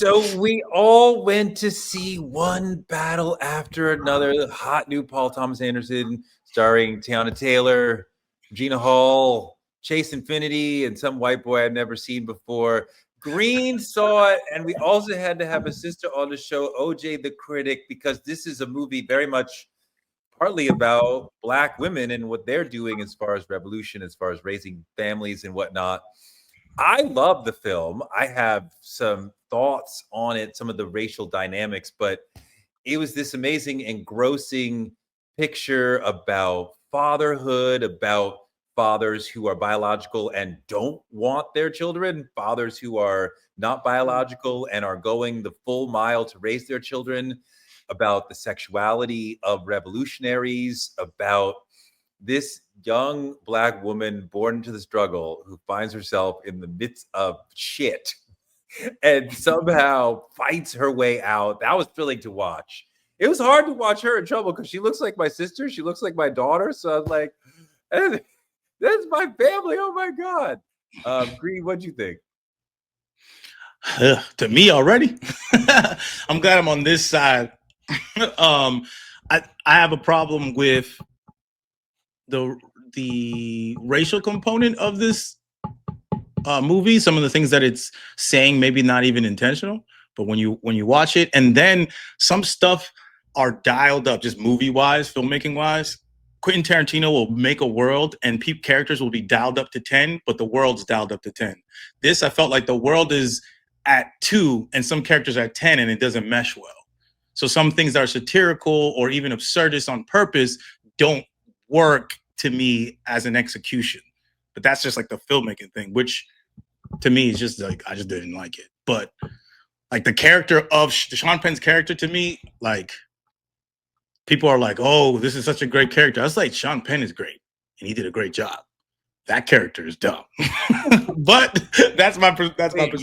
So we all went to see one battle after another. The hot new Paul Thomas Anderson, starring Teyana Taylor, Regina Hall, Chase Infinity, and some white boy I'd never seen before. Green saw it, and we also had to have a sister on the show, OJ the Critic, because this is a movie very much partly about Black women and what they're doing as far as revolution, as far as raising families and whatnot. I love the film. I have some thoughts on it, some of the racial dynamics, but it was this amazing, engrossing picture about fatherhood, about fathers who are biological and don't want their children, fathers who are not biological and are going the full mile to raise their children, about the sexuality of revolutionaries, about this young Black woman born into the struggle who finds herself in the midst of shit and somehow fights her way out. That was thrilling to watch. It was hard to watch her in trouble because she looks like my sister. She looks like my daughter. So I was like, that's my family. Oh my God. Greeb, what'd you think? To me already. I'm glad I'm on this side. I have a problem with the racial component of this movie. Some of the things that it's saying, maybe not even intentional, but when you watch it, and then some stuff are dialed up, just movie wise, filmmaking wise. Quentin Tarantino will make a world, and characters will be dialed up to 10, but the world's dialed up to 10. This, I felt like the world is at 2, and some characters are at 10, and it doesn't mesh well. So some things that are satirical or even absurdist on purpose don't work to me as an execution. But that's just like the filmmaking thing, which to me is just like, I just didn't like it. But like the character of Sean Penn's character, to me, like people are like, oh, this is such a great character. I was like, Sean Penn is great and he did a great job. That character is dumb. But that's my perspective.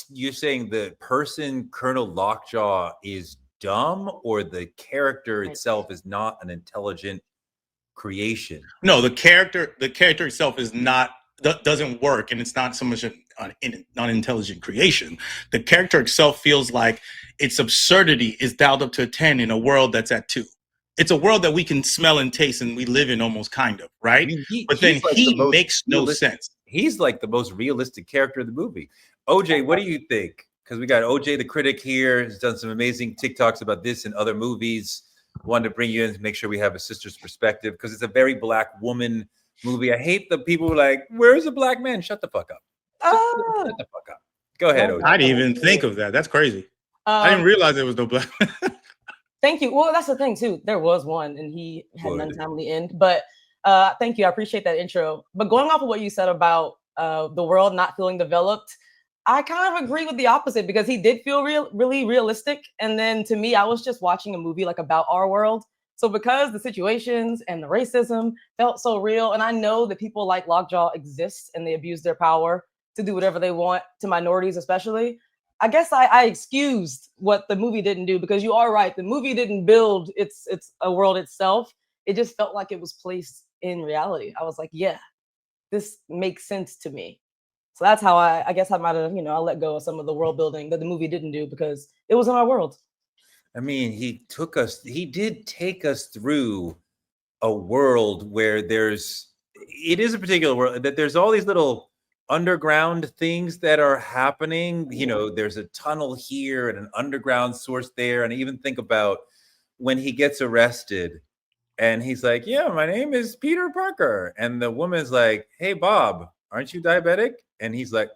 You're saying the person, Colonel Lockjaw, is dumb, or the character itself is not an intelligent creation? No, the character itself is not, doesn't work, and it's not so much an unintelligent creation. The character itself feels like its absurdity is dialed up to a 10 in a world that's at 2. It's a world that we can smell and taste and we live in almost, kind of, right? I mean, but then like he makes no sense. He's like the most realistic character of the movie. OJ, what do you think? Because we got OJ the Critic here. He's done some amazing TikToks about this and other movies. Wanted to bring you in to make sure we have a sister's perspective, because it's a very Black woman movie. I hate the people who are like, where's the Black man? Shut the fuck up. Shut the fuck up. Go ahead, OJ. I didn't even think of that. That's crazy. I didn't realize there was no Black man. Thank you. Well, that's the thing too. There was one, and he had an untimely end. But thank you. I appreciate that intro. But going off of what you said about the world not feeling developed, I kind of agree with the opposite, because he did feel really realistic. And then to me, I was just watching a movie like about our world. So because the situations and the racism felt so real, and I know that people like Lockjaw exist and they abuse their power to do whatever they want to minorities, especially. I guess I excused what the movie didn't do, because you are right. The movie didn't build it's a world itself. It just felt like it was placed in reality. I was like, yeah, this makes sense to me. So that's how I guess I might have, I let go of some of the world building that the movie didn't do, because it was in our world. I mean, he did take us through a world where it is a particular world, that there's all these little underground things that are happening. There's a tunnel here and an underground source there. And I even think about when he gets arrested and he's like, yeah, my name is Peter Parker. And the woman's like, hey, Bob, aren't you diabetic? And he's like,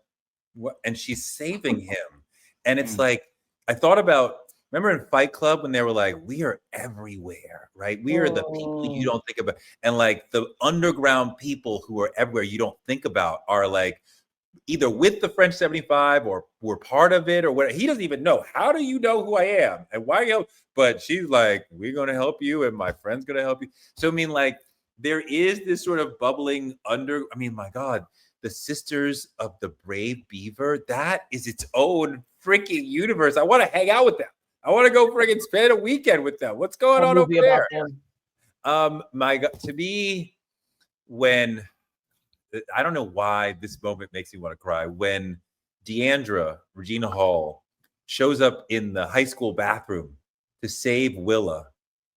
what? And she's saving him. And it's like, I thought about, remember in Fight Club when they were like, we are everywhere, right? We are the people you don't think about. And like the underground people who are everywhere you don't think about are like either with the French 75 or were part of it or whatever. He doesn't even know. How do you know who I am? And why you? But she's like, we're going to help you and my friend's going to help you. So, I mean, like there is this sort of bubbling my God, the Sisters of the Brave Beaver, that is its own freaking universe. I want to hang out with them. I want to go friggin' spend a weekend with them. What's going on over there? My God, to me, when I don't know why this moment makes me want to cry. When Deandra, Regina Hall, shows up in the high school bathroom to save Willa.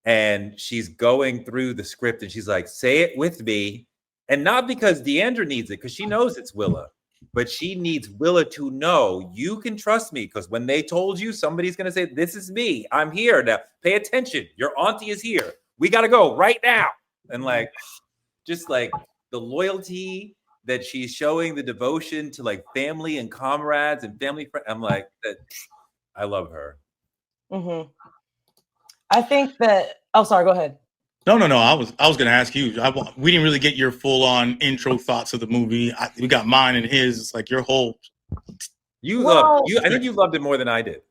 And she's going through the script and she's like, say it with me. And not because Deandra needs it, because she knows it's Willa, but she needs Willa to know you can trust me. Because when they told you, somebody's going to say, this is me. I'm here now. Pay attention. Your auntie is here. We got to go right now. And like, just like the loyalty that she's showing, the devotion to like family and comrades and family friends. I'm like, that. I love her. Mm-hmm. I think that. Oh, sorry. Go ahead. No. I was going to ask you. We didn't really get your full on intro thoughts of the movie. We got mine and his. It's like your whole. I think you loved it more than I did.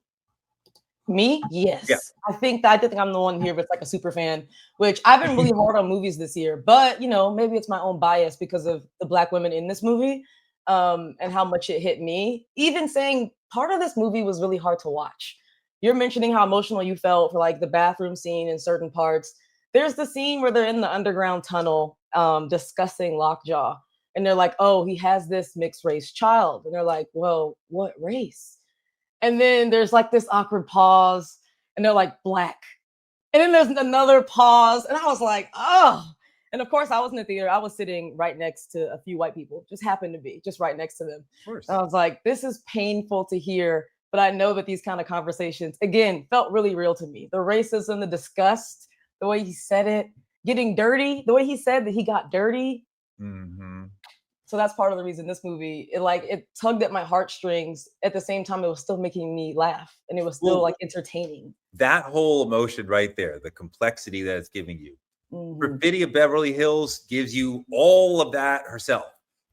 Me? Yes. Yeah. I think I'm the one here that's like a super fan, which I've been really hard on movies this year. But maybe it's my own bias because of the Black women in this movie, and how much it hit me. Even saying part of this movie was really hard to watch. You're mentioning how emotional you felt for like the bathroom scene in certain parts. There's the scene where they're in the underground tunnel discussing Lockjaw. And they're like, oh, he has this mixed race child. And they're like, well, what race? And then there's like this awkward pause. And they're like, Black. And then there's another pause. And I was like, oh. And of course, I was in the theater. I was sitting right next to a few white people. Just happened to be just right next to them. Of course. And I was like, this is painful to hear. But I know that these kind of conversations, again, felt really real to me. The racism, the disgust, the way he said it, getting dirty, the way he said that he got dirty. Mm-hmm. So that's part of the reason this movie, it tugged at my heartstrings. At the same time, it was still making me laugh. And it was still like entertaining. That whole emotion right there, the complexity that it's giving you. Mm-hmm. Perfidia Beverly Hills gives you all of that herself.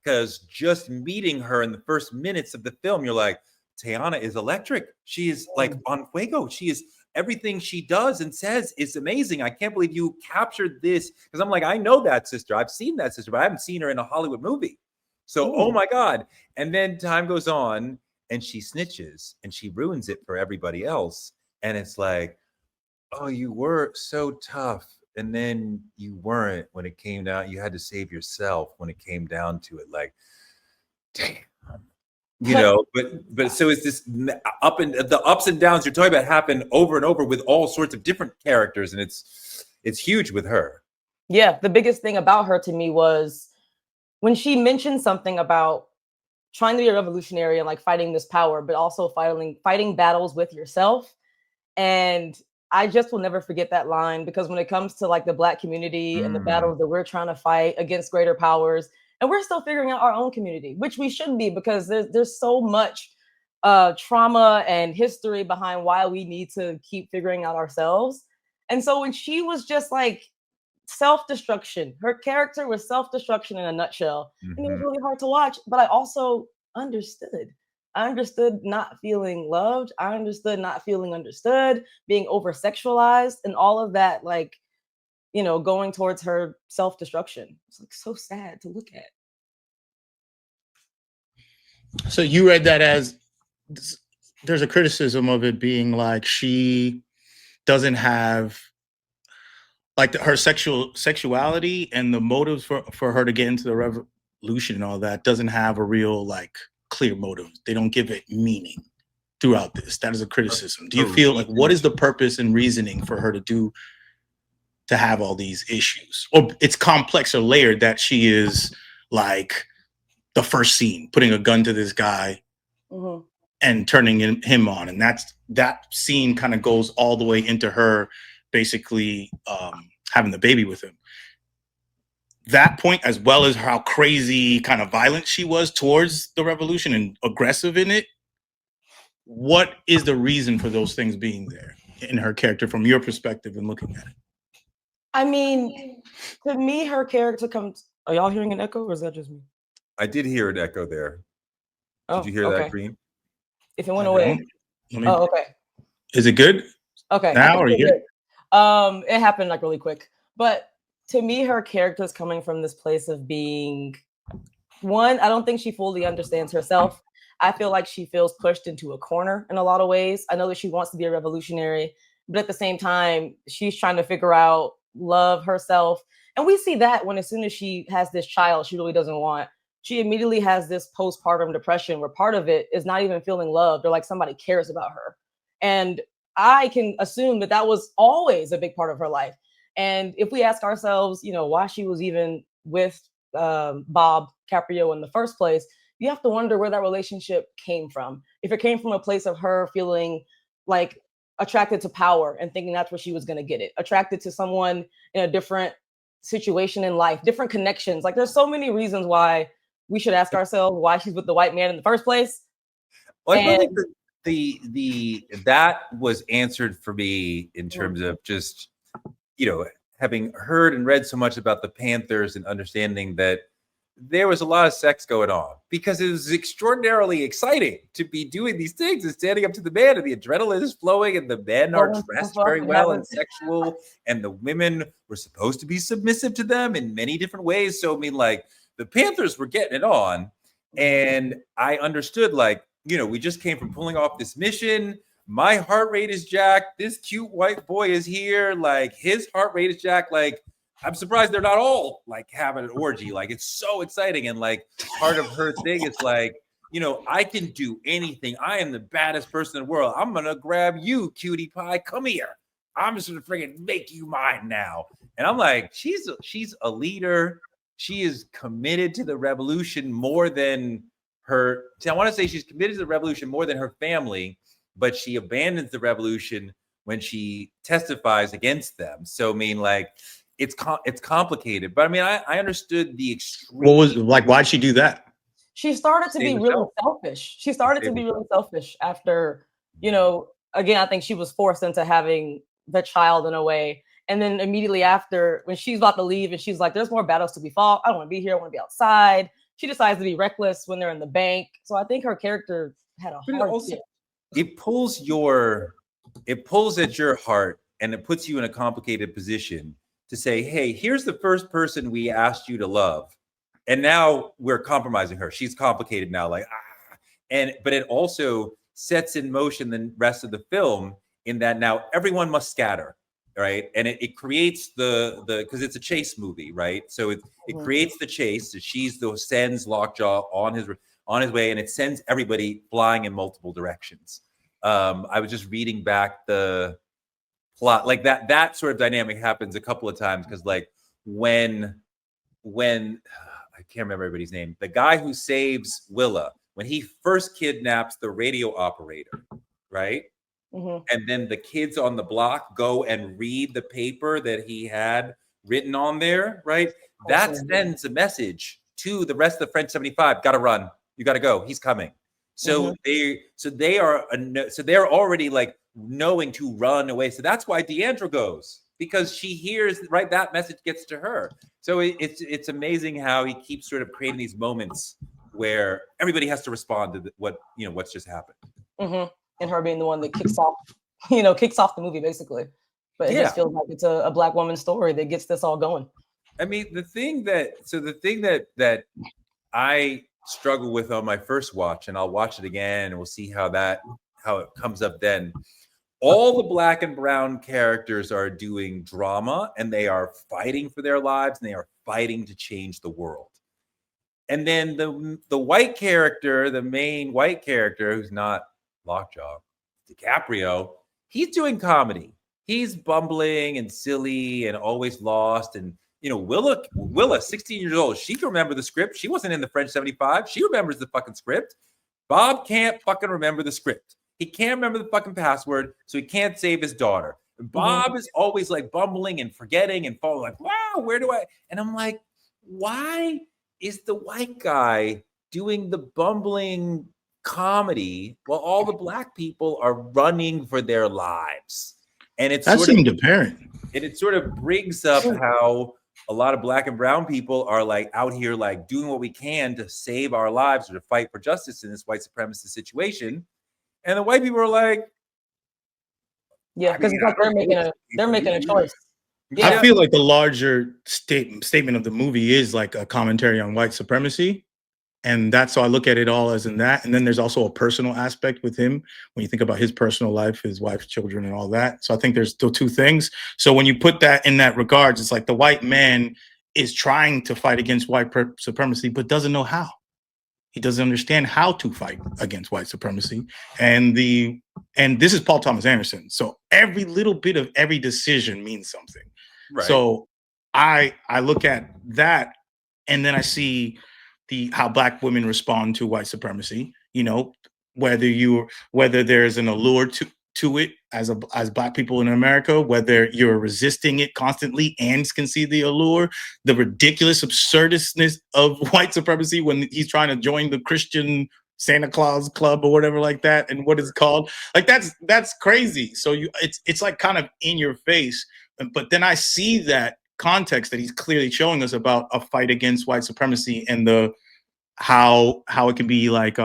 Because just meeting her in the first minutes of the film, you're like, Teyana is electric. She is like on fuego. She is, everything she does and says is amazing. I can't believe you captured this. Because I'm like, I know that sister. I've seen that sister, but I haven't seen her in a Hollywood movie. So, oh my God. And then time goes on and she snitches and she ruins it for everybody else. And it's like, oh, you were so tough. And then you weren't when it came down. You had to save yourself when it came down to it. Like, damn. But so it's this the ups and downs you're talking about happen over and over with all sorts of different characters, and it's huge with her. Yeah, the biggest thing about her to me was when she mentioned something about trying to be a revolutionary and like fighting this power, but also fighting battles with yourself. And I just will never forget that line, because when it comes to like the Black community and the battles that we're trying to fight against greater powers. And we're still figuring out our own community, which we should be, because there's so much trauma and history behind why we need to keep figuring out ourselves. And so when she was just like self-destruction, her character was self-destruction in a nutshell. Mm-hmm. And it was really hard to watch, but I also understood. I understood not feeling loved. I understood not feeling understood, being over-sexualized, and all of that, like, going towards her self-destruction. It's like so sad to look at. So you read that as there's a criticism of it being like she doesn't have like her sexuality and the motives for her to get into the revolution and all that doesn't have a real like clear motive. They don't give it meaning throughout this. That is a criticism. Do you feel like what is the purpose and reasoning for her to have all these issues? Or it's complex or layered that she is like the first scene, putting a gun to this guy and turning him on. And that scene kind of goes all the way into her basically having the baby with him. That point, as well as how crazy kind of violent she was towards the revolution and aggressive in it. What is the reason for those things being there in her character from your perspective and looking at it? I mean, to me, her character comes. Are y'all hearing an echo, or is that just me? I did hear an echo there. Did you hear that, Green? If it went away. Okay. Is it good? Okay. Now or you? It happened like really quick. But to me, her character is coming from this place of being one. I don't think she fully understands herself. I feel like she feels pushed into a corner in a lot of ways. I know that she wants to be a revolutionary, but at the same time, she's trying to figure out love herself. And we see that when as soon as she has this child she really doesn't want, she immediately has this postpartum depression where part of it is not even feeling loved or like somebody cares about her. And I can assume that that was always a big part of her life. And if we ask ourselves, you know, why she was even with Bob Caprio in the first place, you have to wonder where that relationship came from. If it came from a place of her feeling like attracted to power and thinking that's where she was going to get it, attracted to someone in a different situation in life, different connections. Like there's so many reasons why we should ask ourselves why she's with the white man in the first place. Well, I feel like that was answered for me in terms of just, you know, having heard and read so much about the Panthers and understanding that there was a lot of sex going on, because it was extraordinarily exciting to be doing these things and standing up to the man, and the adrenaline is flowing, and the men are dressed very well and sexual, and the women were supposed to be submissive to them in many different ways. So, I mean, like, the Panthers were getting it on, and I understood, like, you know, we just came from pulling off this mission. My heart rate is jacked. This cute white boy is here. Like, his heart rate is jacked. Like, I'm surprised they're not all like having an orgy. Like, it's so exciting. And like, part of her thing is like, you know, I can do anything. I am the baddest person in the world. I'm going to grab you, cutie pie. Come here. I'm just going to freaking make you mine now. And I'm like, she's a leader. She is committed to the revolution more than her. I want to say she's committed to the revolution more than her family, but she abandons the revolution when she testifies against them. So, I mean, like, it's complicated, but I mean, I understood the extreme. What was like? Why'd she do that? She started to be really selfish. She started to be really selfish after, you know, again, I think she was forced into having the child in a way. And then immediately after, when she's about to leave and she's like, there's more battles to be fought. I don't want to be here. I want to be outside. She decides to be reckless when they're in the bank. So I think her character had a hard shift. It pulls at your heart, and it puts you in a complicated position to say, hey, here's the first person we asked you to love, and now we're compromising her. She's complicated now, like, but it also sets in motion the rest of the film in that now everyone must scatter, right? And it creates the because it's a chase movie, right? So it creates the chase. So sends Lockjaw on his way, and it sends everybody flying in multiple directions. I was just reading back the plot, like that sort of dynamic happens a couple of times, because like when I can't remember everybody's name, the guy who saves Willa, when he first kidnaps the radio operator, right? And then the kids on the block go and read the paper that he had written on there, right? That sends a message to the rest of the French 75. Got to run. You got to go. He's coming. So they're already like knowing to run away. So that's why Deandra goes, because she hears, right, that message gets to her. So it's amazing how he keeps sort of creating these moments where everybody has to respond to what's just happened. And her being the one that kicks off the movie basically. But it just feels like it's a Black woman story that gets this all going. I mean, the thing that I struggle with on my first watch, and I'll watch it again and we'll see how it comes up then. All the Black and brown characters are doing drama, and they are fighting for their lives, and they are fighting to change the world. And then the white character, the main white character, who's not Lockjaw, DiCaprio, he's doing comedy. He's bumbling and silly and always lost. And you know, Willa, 16 years old, she can remember the script. She wasn't in the French 75. She remembers the fucking script. Bob can't fucking remember the script. He can't remember the fucking password, so he can't save his daughter. Bob is always like bumbling and forgetting and falling like, wow, where do I? And I'm like, why is the white guy doing the bumbling comedy while all the Black people are running for their lives? And that seemed apparent. And it sort of brings up how a lot of Black and brown people are like out here, like doing what we can to save our lives or to fight for justice in this white supremacist situation. And the white people are like, because it's like they're making a choice. Yeah. I feel like the larger statement of the movie is like a commentary on white supremacy. And that's so I look at it all as in that. And then there's also a personal aspect with him when you think about his personal life, his wife, children, and all that. So I think there's still two things. So when you put that in that regards, it's like the white man is trying to fight against white supremacy, but doesn't know how. He doesn't understand how to fight against white supremacy. And this is Paul Thomas Anderson. So every little bit of every decision means something. Right. So I look at that, and then I see how Black women respond to white supremacy. You know, whether there's an allure to it as Black people in America, whether you're resisting it constantly and can see the allure, the ridiculous absurdness of white supremacy when he's trying to join the Christian Santa Claus Club or whatever like that, and what it's called. Like that's crazy. So it's like kind of in your face. But then I see that context that he's clearly showing us about a fight against white supremacy and how it can be like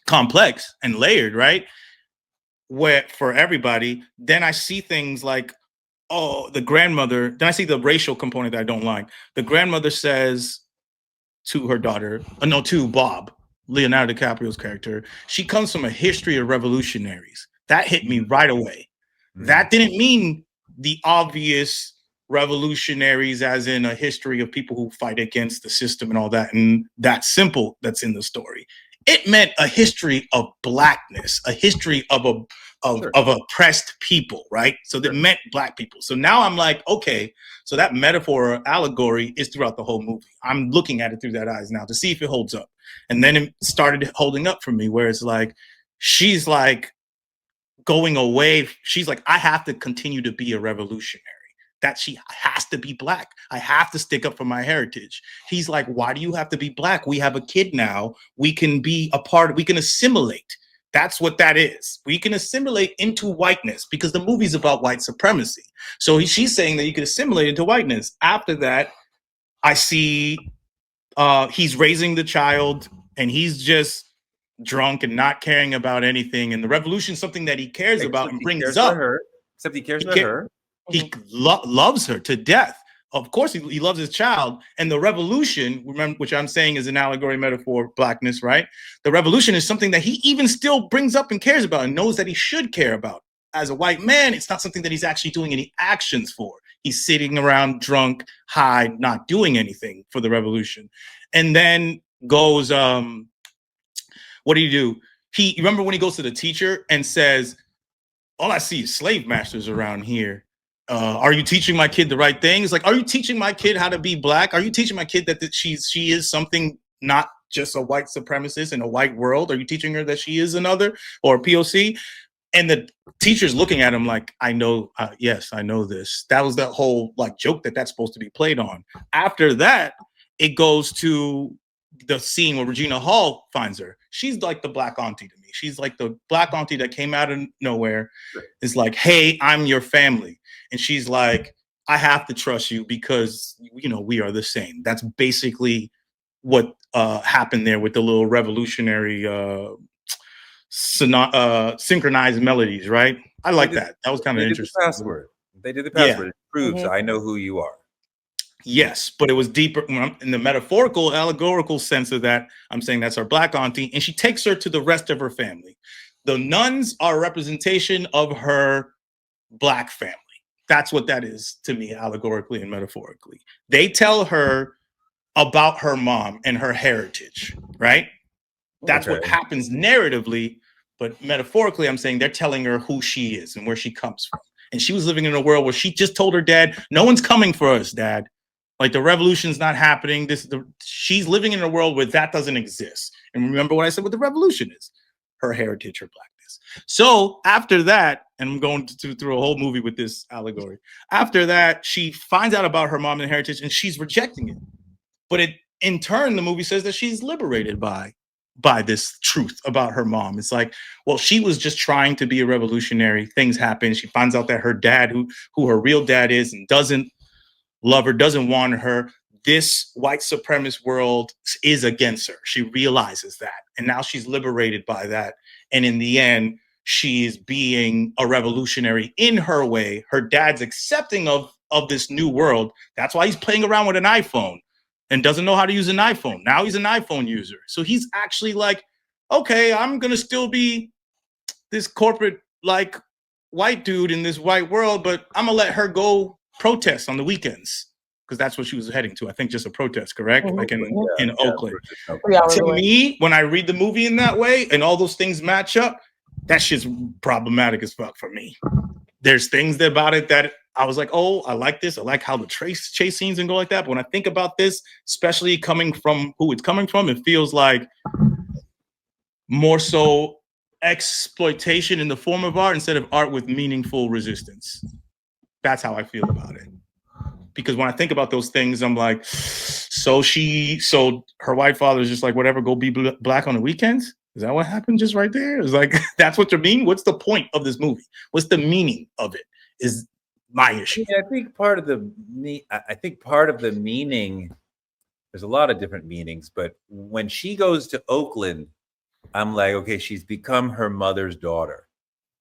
complex and layered, right? Where for everybody, then I see things like, the grandmother, then I see the racial component that I don't like. The grandmother says to her daughter, to Bob, Leonardo DiCaprio's character, she comes from a history of revolutionaries. That hit me right away. That didn't mean the obvious revolutionaries as in a history of people who fight against the system and all that, and that's simple, that's in the story. It meant a history of Blackness, a history of oppressed people, right? So that meant Black people. So now I'm like, okay, so that metaphor or allegory is throughout the whole movie. I'm looking at it through that eyes now to see if it holds up. And then it started holding up for me, where it's like, she's like going away. She's like, I have to continue to be a revolutionary. That she has to be Black. I have to stick up for my heritage. He's like, why do you have to be Black? We have a kid now. We can be a part, we can assimilate. That's what that is. We can assimilate into whiteness because the movie's about white supremacy. So she's saying that you can assimilate into whiteness. After that, I see he's raising the child and he's just drunk and not caring about anything. And the revolution is something that he cares about and brings up. Except he cares about her. He loves her to death. Of course, he loves his child. And the revolution, remember, which I'm saying is an allegory metaphor of Blackness, right? The revolution is something that he even still brings up and cares about and knows that he should care about. As a white man, it's not something that he's actually doing any actions for. He's sitting around drunk, high, not doing anything for the revolution. And then goes, what do you do? You remember when he goes to the teacher and says, all I see is slave masters around here. Are you teaching my kid the right things? Like, are you teaching my kid how to be Black? Are you teaching my kid that she is something, not just a white supremacist in a white world? Are you teaching her that she is another or a POC? And the teacher's looking at him like, I know, yes, I know this. That was that whole like joke that's supposed to be played on. After that, it goes to the scene where Regina Hall finds her. She's like the Black auntie to me. She's like the Black auntie that came out of nowhere. Is like, hey, I'm your family. And she's like, I have to trust you because, you know, we are the same. That's basically what happened there with the little revolutionary synchronized melodies, right? I like that. That was kind of interesting. They did the password. It proves I know who you are. Yes, but it was deeper in the metaphorical, allegorical sense of that. I'm saying that's our Black auntie, and she takes her to the rest of her family. The nuns are a representation of her Black family. That's what that is to me, allegorically and metaphorically. They tell her about her mom and her heritage, right? That's what happens narratively, but metaphorically, I'm saying they're telling her who she is and where she comes from. And she was living in a world where she just told her dad, no one's coming for us, Dad. Like the revolution's not happening. She's living in a world where that doesn't exist. And remember what I said what the revolution is, her heritage, her Blackness. So after that, and I'm going through a whole movie with this allegory. After that, she finds out about her mom and heritage and she's rejecting it. But in turn, the movie says that she's liberated by this truth about her mom. It's like, well, she was just trying to be a revolutionary. Things happen. She finds out that her dad, who her real dad is and doesn't love her, doesn't want her. This white supremacist world is against her. She realizes that. And now she's liberated by that. And in the end, she's being a revolutionary in her way. Her dad's accepting of this new world. That's why he's playing around with an iPhone and doesn't know how to use an iPhone. Now he's an iPhone user. So he's actually like, okay, I'm going to still be this corporate like white dude in this white world, but I'm going to let her go protest on the weekends. because that's what she was heading to. I think just a protest, correct? Like in Oakland. To me, when I read the movie in that way and all those things match up, that shit's problematic as fuck for me. There's things about it that I was like, oh, I like this. I like how the chase scenes and go like that. But when I think about this, especially coming from who it's coming from, it feels like more so exploitation in the form of art instead of art with meaningful resistance. That's how I feel about it. Because when I think about those things, I'm like, so her white father is just like, whatever, go be black on the weekends? Is that what happened just right there? It's like, that's what you mean? What's the point of this movie? What's the meaning of it is my issue. Yeah, I think part of the meaning, there's a lot of different meanings, but when she goes to Oakland, I'm like, okay, she's become her mother's daughter.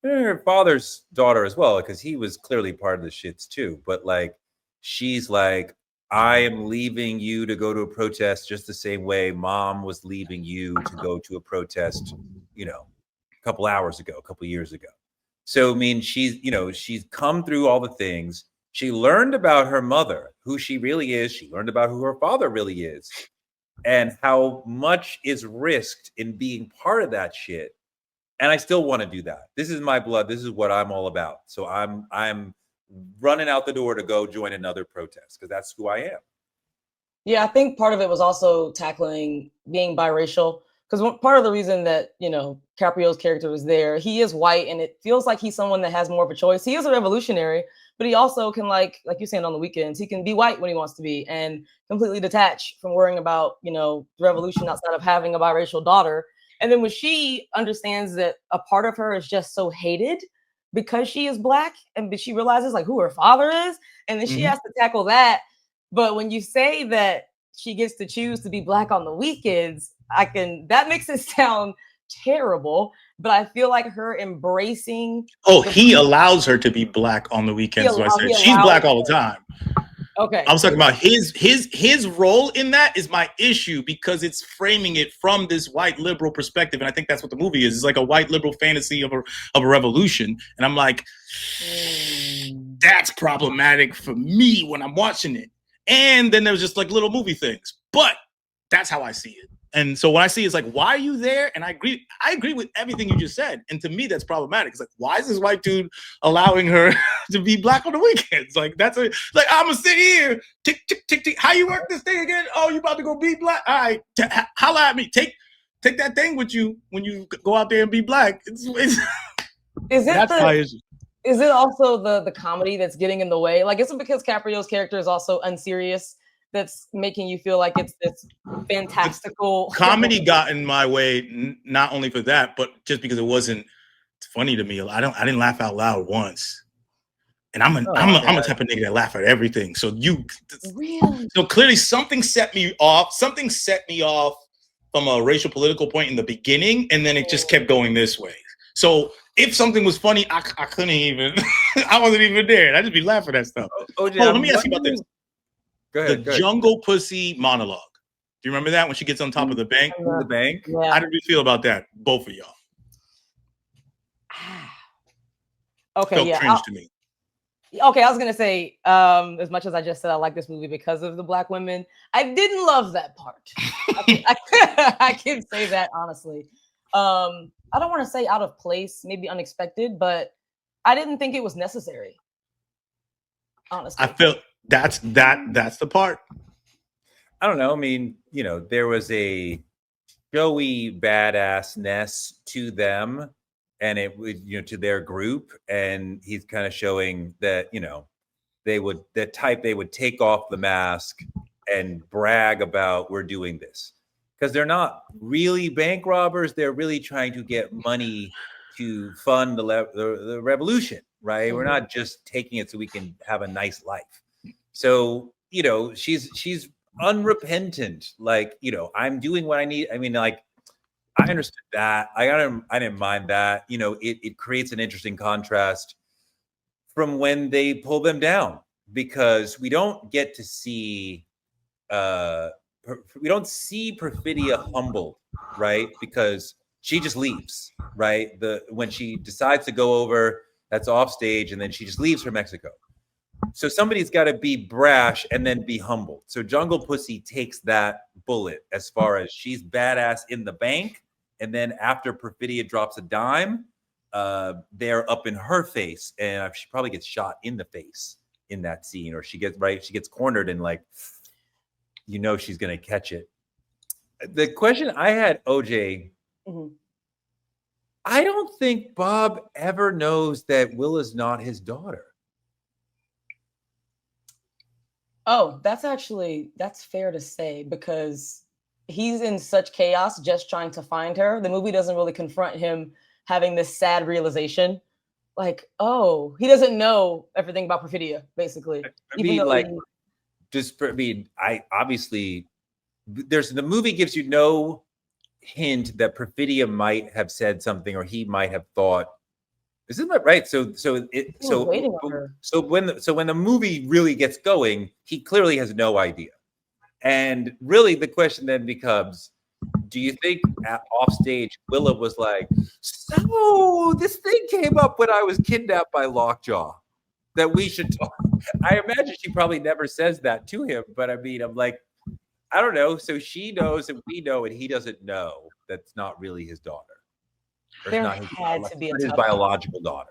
Her father's daughter as well, because he was clearly part of the shits too. But like, she's like, I am leaving you to go to a protest just the same way mom was leaving you to go to a protest, a couple hours ago, a couple years ago. So, I mean, she's come through all the things. She learned about her mother, who she really is. She learned about who her father really is and how much is risked in being part of that shit. And I still want to do that. This is my blood. This is what I'm all about. So I'm running out the door to go join another protest because that's who I am. Yeah, I think part of it was also tackling being biracial, because part of the reason that Caprio's character was there, he is white, and it feels like he's someone that has more of a choice. He is a revolutionary, but he also can, like you're saying, on the weekends, he can be white when he wants to be and completely detached from worrying about the revolution outside of having a biracial daughter. And then when she understands that a part of her is just so hated because she is black, and she realizes like who her father is, and then she has to tackle that. But when you say that she gets to choose to be black on the weekends, that makes it sound terrible. But I feel like her embracing. He allows her to be black on the weekends. So I said she's black all the time. Okay. I was talking about his role in that is my issue, because it's framing it from this white liberal perspective, and I think that's what the movie is. It's like a white liberal fantasy of a revolution, and I'm like, that's problematic for me when I'm watching it. And then there's just like little movie things, but that's how I see it. And so when I see it's like, why are you there? And I agree with everything you just said. And to me, that's problematic. It's like, why is this white dude allowing her to be black on the weekends? Like, I'm gonna sit here, tick, tick, tick, tick. How you work this thing again? Oh, you about to go be black? All right, holla at me. Take that thing with you when you go out there and be black. That's my issue. Is it also the comedy that's getting in the way? Like, is it because Caprio's character is also unserious that's making you feel like it's this fantastical comedy got in my way, not only for that, but just because it wasn't funny to me. I didn't laugh out loud once. And I'm a type of nigga that laugh at everything. So so clearly something set me off. Something set me off from a racial political point in the beginning, and then it just kept going this way. So if something was funny, I couldn't even. I wasn't even there. I just be laughing at stuff. Let me ask you about this. Go ahead. Jungle Pussy monologue. Do you remember that when she gets on top of the bank? The bank. Yeah. How did you feel about that, both of y'all? Okay, Felt yeah. cringe to me. Okay, I was gonna say, as much as I just said I like this movie because of the black women, I didn't love that part. I can say that honestly. I don't want to say out of place, maybe unexpected, but I didn't think it was necessary. Honestly, I felt that's the part. I don't know. I mean, there was a showy badassness to them, and it was, to their group, and he's kind of showing that, they would take off the mask and brag about, we're doing this, because they're not really bank robbers. They're really trying to get money to fund the revolution, right? Mm-hmm. We're not just taking it so we can have a nice life. So, she's unrepentant. Like, I'm doing what I need. I mean, like, I understood that. I didn't mind that. It creates an interesting contrast from when they pull them down, because we don't get to see Perfidia humbled, right? Because she just leaves, right? When she decides to go over, that's off stage, and then she just leaves for Mexico. So somebody's got to be brash and then be humbled. So Jungle Pussy takes that bullet as far as she's badass in the bank, and then after Perfidia drops a dime, they're up in her face, and she probably gets shot in the face in that scene, or she gets cornered, and like, you know, she's gonna catch it. The question I had, OJ, I don't think Bob ever knows that Willa's not his daughter. Oh, that's fair to say, because he's in such chaos just trying to find her. The movie doesn't really confront him having this sad realization. Like, oh, he doesn't know everything about Perfidia, basically. I obviously, the movie gives you no hint that Perfidia might have said something, or he might have thought, isn't that right? So when the movie really gets going, he clearly has no idea. And really the question then becomes, do you think off stage Willa was like, so this thing came up when I was kidnapped by Lockjaw that we should talk? I imagine she probably never says that to him, but I mean, I'm like, I don't know. So she knows and we know, and he doesn't know that's not really his daughter. There had to be his biological daughter.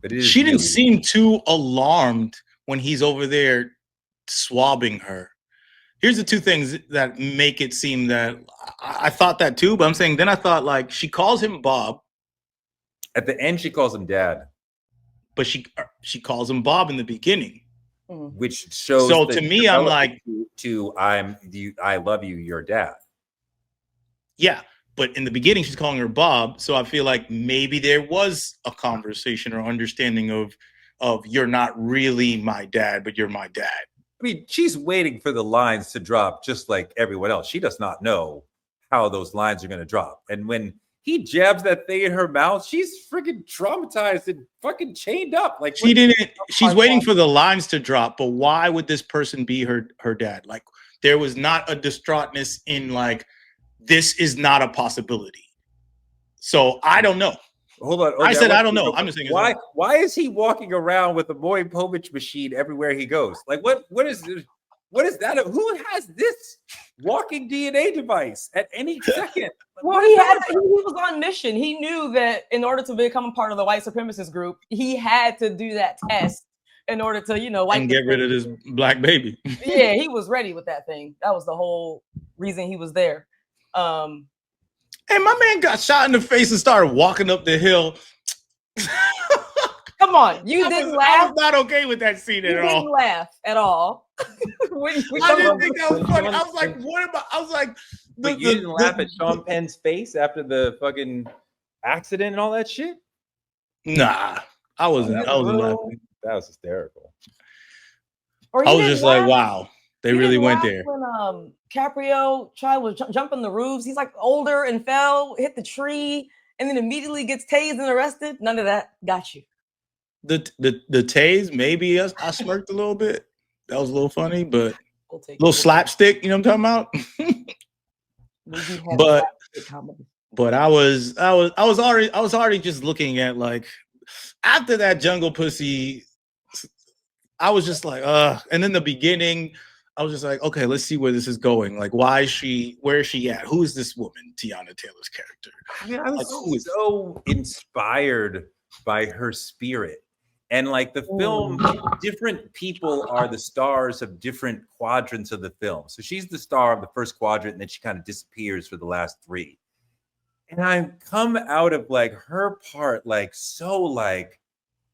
But she didn't seem too alarmed when he's over there swabbing her. Here's the two things that make it seem that I thought that too, but I'm saying then I thought, like, she calls him Bob. At the end, she calls him Dad. But she calls him Bob in the beginning. Which shows. So to me, I'm like, I love you, your dad. Yeah. But in the beginning, she's calling her Bob. So I feel like maybe there was a conversation or understanding of you're not really my dad, but you're my dad. I mean, she's waiting for the lines to drop just like everyone else. She does not know how those lines are going to drop. And when he jabs that thing in her mouth, she's freaking traumatized and fucking chained up. Like, she's waiting for the lines to drop, but why would this person be her dad? Like, there was not a distraughtness in, like, this is not a possibility. So I don't know. Hold on. I said I don't know. I'm just saying. Why is he walking around with a Maury Povich machine everywhere he goes? Like, what is that? Who has this walking DNA device at any second? Well, he was on mission. He knew that in order to become a part of the white supremacist group, he had to do that test in order to, and get rid of this black baby. Yeah, he was ready with that thing. That was the whole reason he was there. Hey, my man got shot in the face and started walking up the hill. Come on, you didn't laugh. I was not okay with that scene at all. You didn't laugh at all. I didn't think that was funny. I was like, what about? I was like, but you didn't laugh at Sean Penn's face after the fucking accident and all that shit? Nah, I wasn't laughing. That was hysterical. I was just like, wow. They really went there. When Caprio tried to jump on the roofs, he's like older and fell, hit the tree, and then immediately gets tased and arrested. None of that got you. The tase, maybe I smirked a little bit. That was a little funny, but a little slapstick. You know what I'm talking about? But I was already just looking at, like, after that Jungle Pussy, I was just like, and in the beginning, I was just like, okay, let's see where this is going. Like, where is she at? Who is this woman, Teyana Taylor's character? I mean, I was so inspired by her spirit. And like the film, different people are the stars of different quadrants of the film. So she's the star of the first quadrant, and then she kind of disappears for the last three. And I come out of like her part, like so like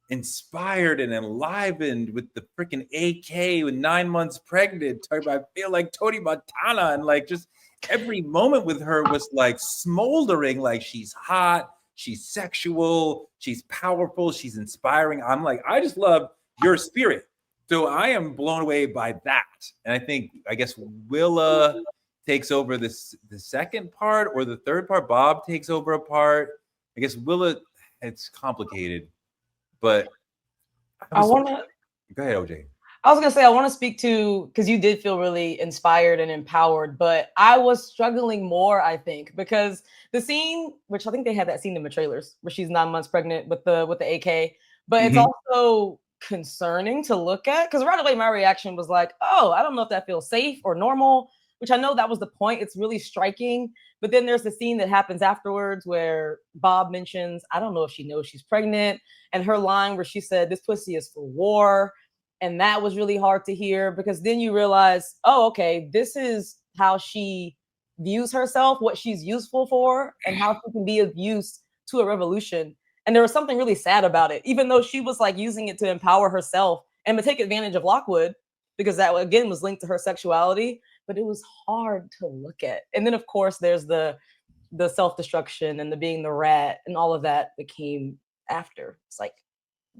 inspired and enlivened with the freaking AK with 9 months pregnant. I feel like Tony Montana, and like just every moment with her was like smoldering, like she's hot, she's sexual, she's powerful, she's inspiring. I'm like, I just love your spirit. So I am blown away by that. And I guess Willa takes over the second part, or the third part. Bob takes over a part. I guess Willa, it's complicated. But go ahead, OJ. I was gonna say, I want to speak to, because you did feel really inspired and empowered, but I was struggling more, I think, because the scene, which I think they had that scene in the trailers, where she's 9 months pregnant with the AK, but it's also concerning to look at, because right away my reaction was like, oh, I don't know if that feels safe or normal, which I know that was the point. It's really striking. But then there's the scene that happens afterwards where Bob mentions, I don't know if she knows she's pregnant, and her line where she said, this pussy is for war. And that was really hard to hear, because then you realize, oh, okay, this is how she views herself, what she's useful for, and how she can be of use to a revolution. And there was something really sad about it, even though she was like using it to empower herself and to take advantage of Lockwood, because that again was linked to her sexuality. But it was hard to look at. And then of course there's the self-destruction and the being the rat and all of that came after. It's like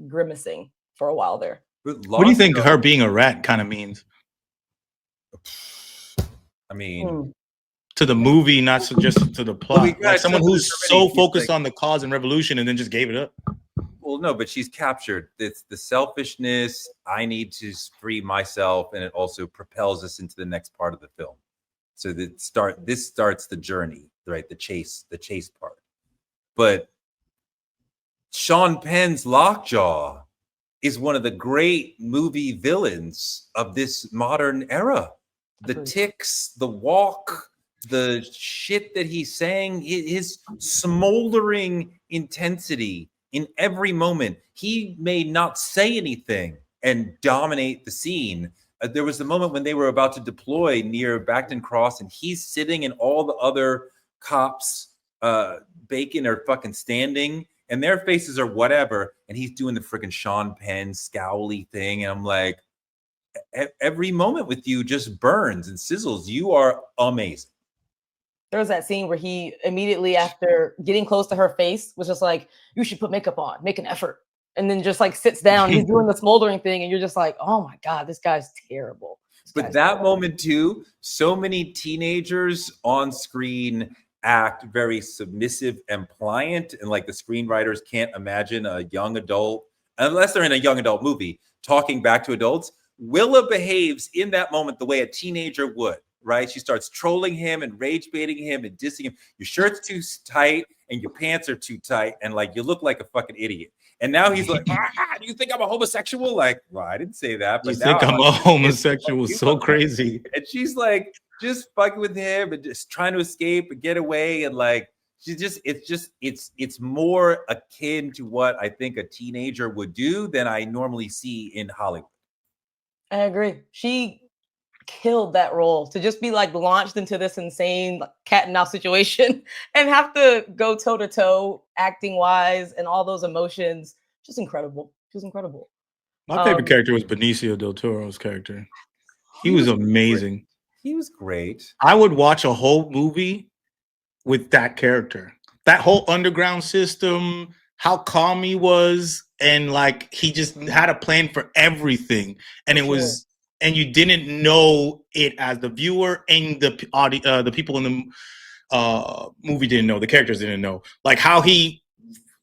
grimacing for a while there. What do you think her being a rat kind of means? I mean, to the movie, not just to the plot. Like someone who's so focused on the cause and revolution and then just gave it up. Well, no, but she's captured. It's the selfishness. I need to free myself, and it also propels us into the next part of the film. So this starts the journey, right? The chase part. But Sean Penn's Lockjaw is one of the great movie villains of this modern era. The tics, the walk, the shit that he's saying, his smoldering intensity in every moment. He may not say anything and dominate the scene. There was a moment when they were about to deploy near Backton Cross, and he's sitting and all the other cops, Bacon, are fucking standing, and their faces are whatever, and he's doing the freaking Sean Penn scowly thing, and I'm like, every moment with you just burns and sizzles. You are amazing. There was that scene where he immediately after getting close to her face was just like, you should put makeup on, make an effort. And then just like sits down, he's doing the smoldering thing, and you're just like, oh my God, this guy's terrible. But that moment too, so many teenagers on screen act very submissive and pliant, and like the screenwriters can't imagine a young adult, unless they're in a young adult movie, talking back to adults. Willa behaves in that moment the way a teenager would, right? She starts trolling him and rage baiting him and dissing him. Your shirt's too tight and your pants are too tight, and like you look like a fucking idiot. And now he's like, do you think I'm a homosexual? Like, well, I didn't say that. But you think I'm a homosexual? So crazy. And she's like, just fucking with him and just trying to escape and get away. And like, it's more akin to what I think a teenager would do than I normally see in Hollywood. I agree. She killed that role to just be like launched into this insane cat and mouse situation and have to go toe to toe acting wise and all those emotions. Just incredible. Just incredible. My favorite character was Benicio del Toro's character. He was amazing. Great. He was great. I would watch a whole movie with that character. That whole underground system, how calm he was, and like he just had a plan for everything. And it was, and you didn't know it as the viewer, and the people in the movie didn't know. The characters didn't know, like how he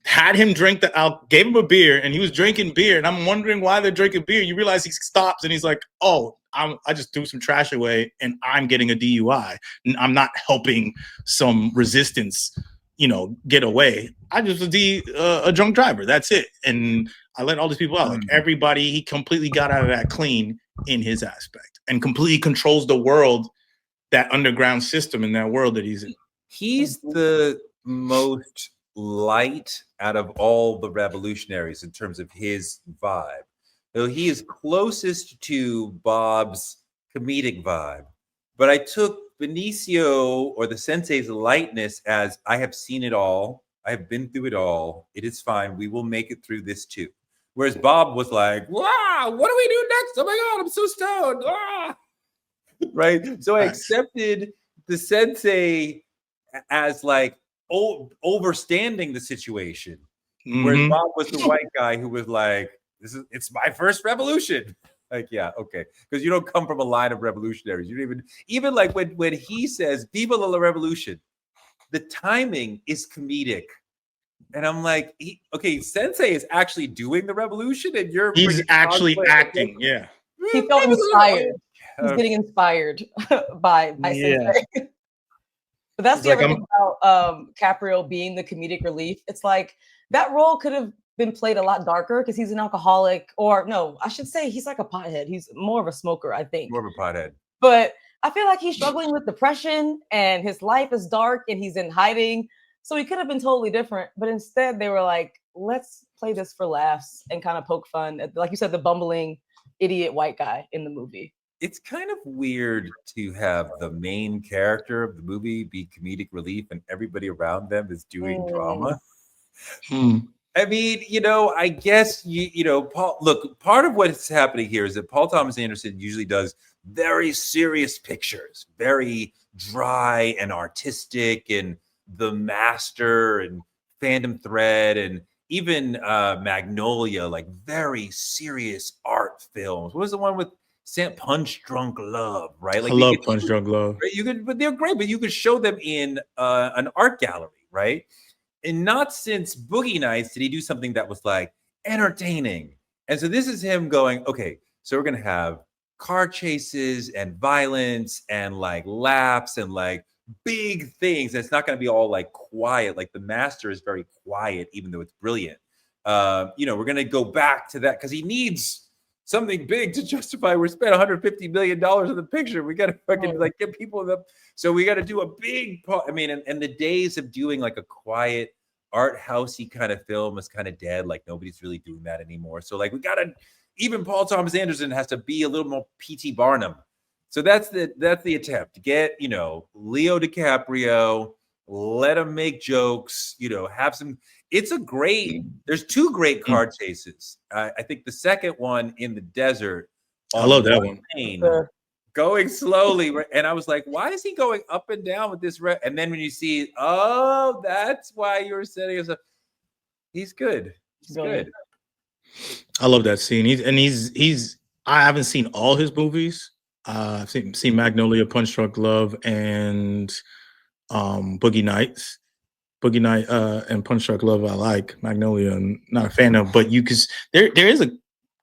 had him drink gave him a beer, and he was drinking beer, and I'm wondering why they're drinking beer. You realize he stops, and he's like, "Oh, I just threw some trash away, and I'm getting a DUI. And I'm not helping some resistance, get away. I just was a drunk driver. That's it. And I let all these people out. Like everybody, he completely got out of that clean in his aspect, and completely controls the world, that underground system in that world that he's in. He's the most light out of all the revolutionaries in terms of his vibe. Though he is closest to Bob's comedic vibe. But I took Benicio or the sensei's lightness as, I have seen it all. I have been through it all. It is fine. We will make it through this too. Whereas Bob was like, wow, what do we do next? Oh my God, I'm so stoned. Ah! Right? So I accepted the sensei as like overstanding the situation. Whereas Bob was the white guy who was like, it's my first revolution. Like, yeah, okay. Because you don't come from a line of revolutionaries. You don't even like when he says, Viva la revolution, the timing is comedic. And I'm like, okay, Sensei is actually doing the revolution, and he's actually acting. Yeah. He felt inspired. He's getting inspired by Sensei. But that's the other thing about Caprio being the comedic relief. It's like that role could have been played a lot darker because he's an alcoholic, or no, I should say he's like a pothead. He's more of a smoker, I think. More of a pothead. But I feel like he's struggling with depression and his life is dark and he's in hiding. So he could have been totally different. But instead, they were like, let's play this for laughs and kind of poke fun at, like you said, the bumbling idiot white guy in the movie. It's kind of weird to have the main character of the movie be comedic relief and everybody around them is doing drama. I mean, you know, I guess you know, Paul. Look, part of what's happening here is that Paul Thomas Anderson usually does very serious pictures, very dry and artistic, and The Master and Phantom Thread and even Magnolia, like very serious art films. What was the one with Punch Drunk Love? Right, like I love Punch Drunk Love. Right? You could, but they're great. But you could show them in an art gallery, right? And not since Boogie Nights did he do something that was like entertaining. And so this is him going, okay, so we're gonna have car chases and violence and like laughs and like big things. And it's not gonna be all like quiet. Like The Master is very quiet, even though it's brilliant. You know, we're gonna go back to that because he needs something big to justify. We spent $150 million on the picture. We gotta fucking like get people in the. So we got to do a big. I mean, and the days of doing like a quiet art housey kind of film is kind of dead. Like nobody's really doing that anymore. So like we got to. Even Paul Thomas Anderson has to be a little more P.T. Barnum. So that's the attempt to get, you know, Leo DiCaprio, let him make jokes, you know, have some. It's a great. There's two great car chases. I think the second one in the desert. I love that one. Plane, going slowly, and I was like, "Why is he going up and down with this?" And then when you see, oh, that's why you were setting us up. He's good. He's good. I love that scene. He's. I haven't seen all his movies. I've seen Magnolia, Punch Drunk Love, and Boogie Nights. Boogie Night and Punch Drunk Love I like. Magnolia I'm not a fan of, but you cause there is a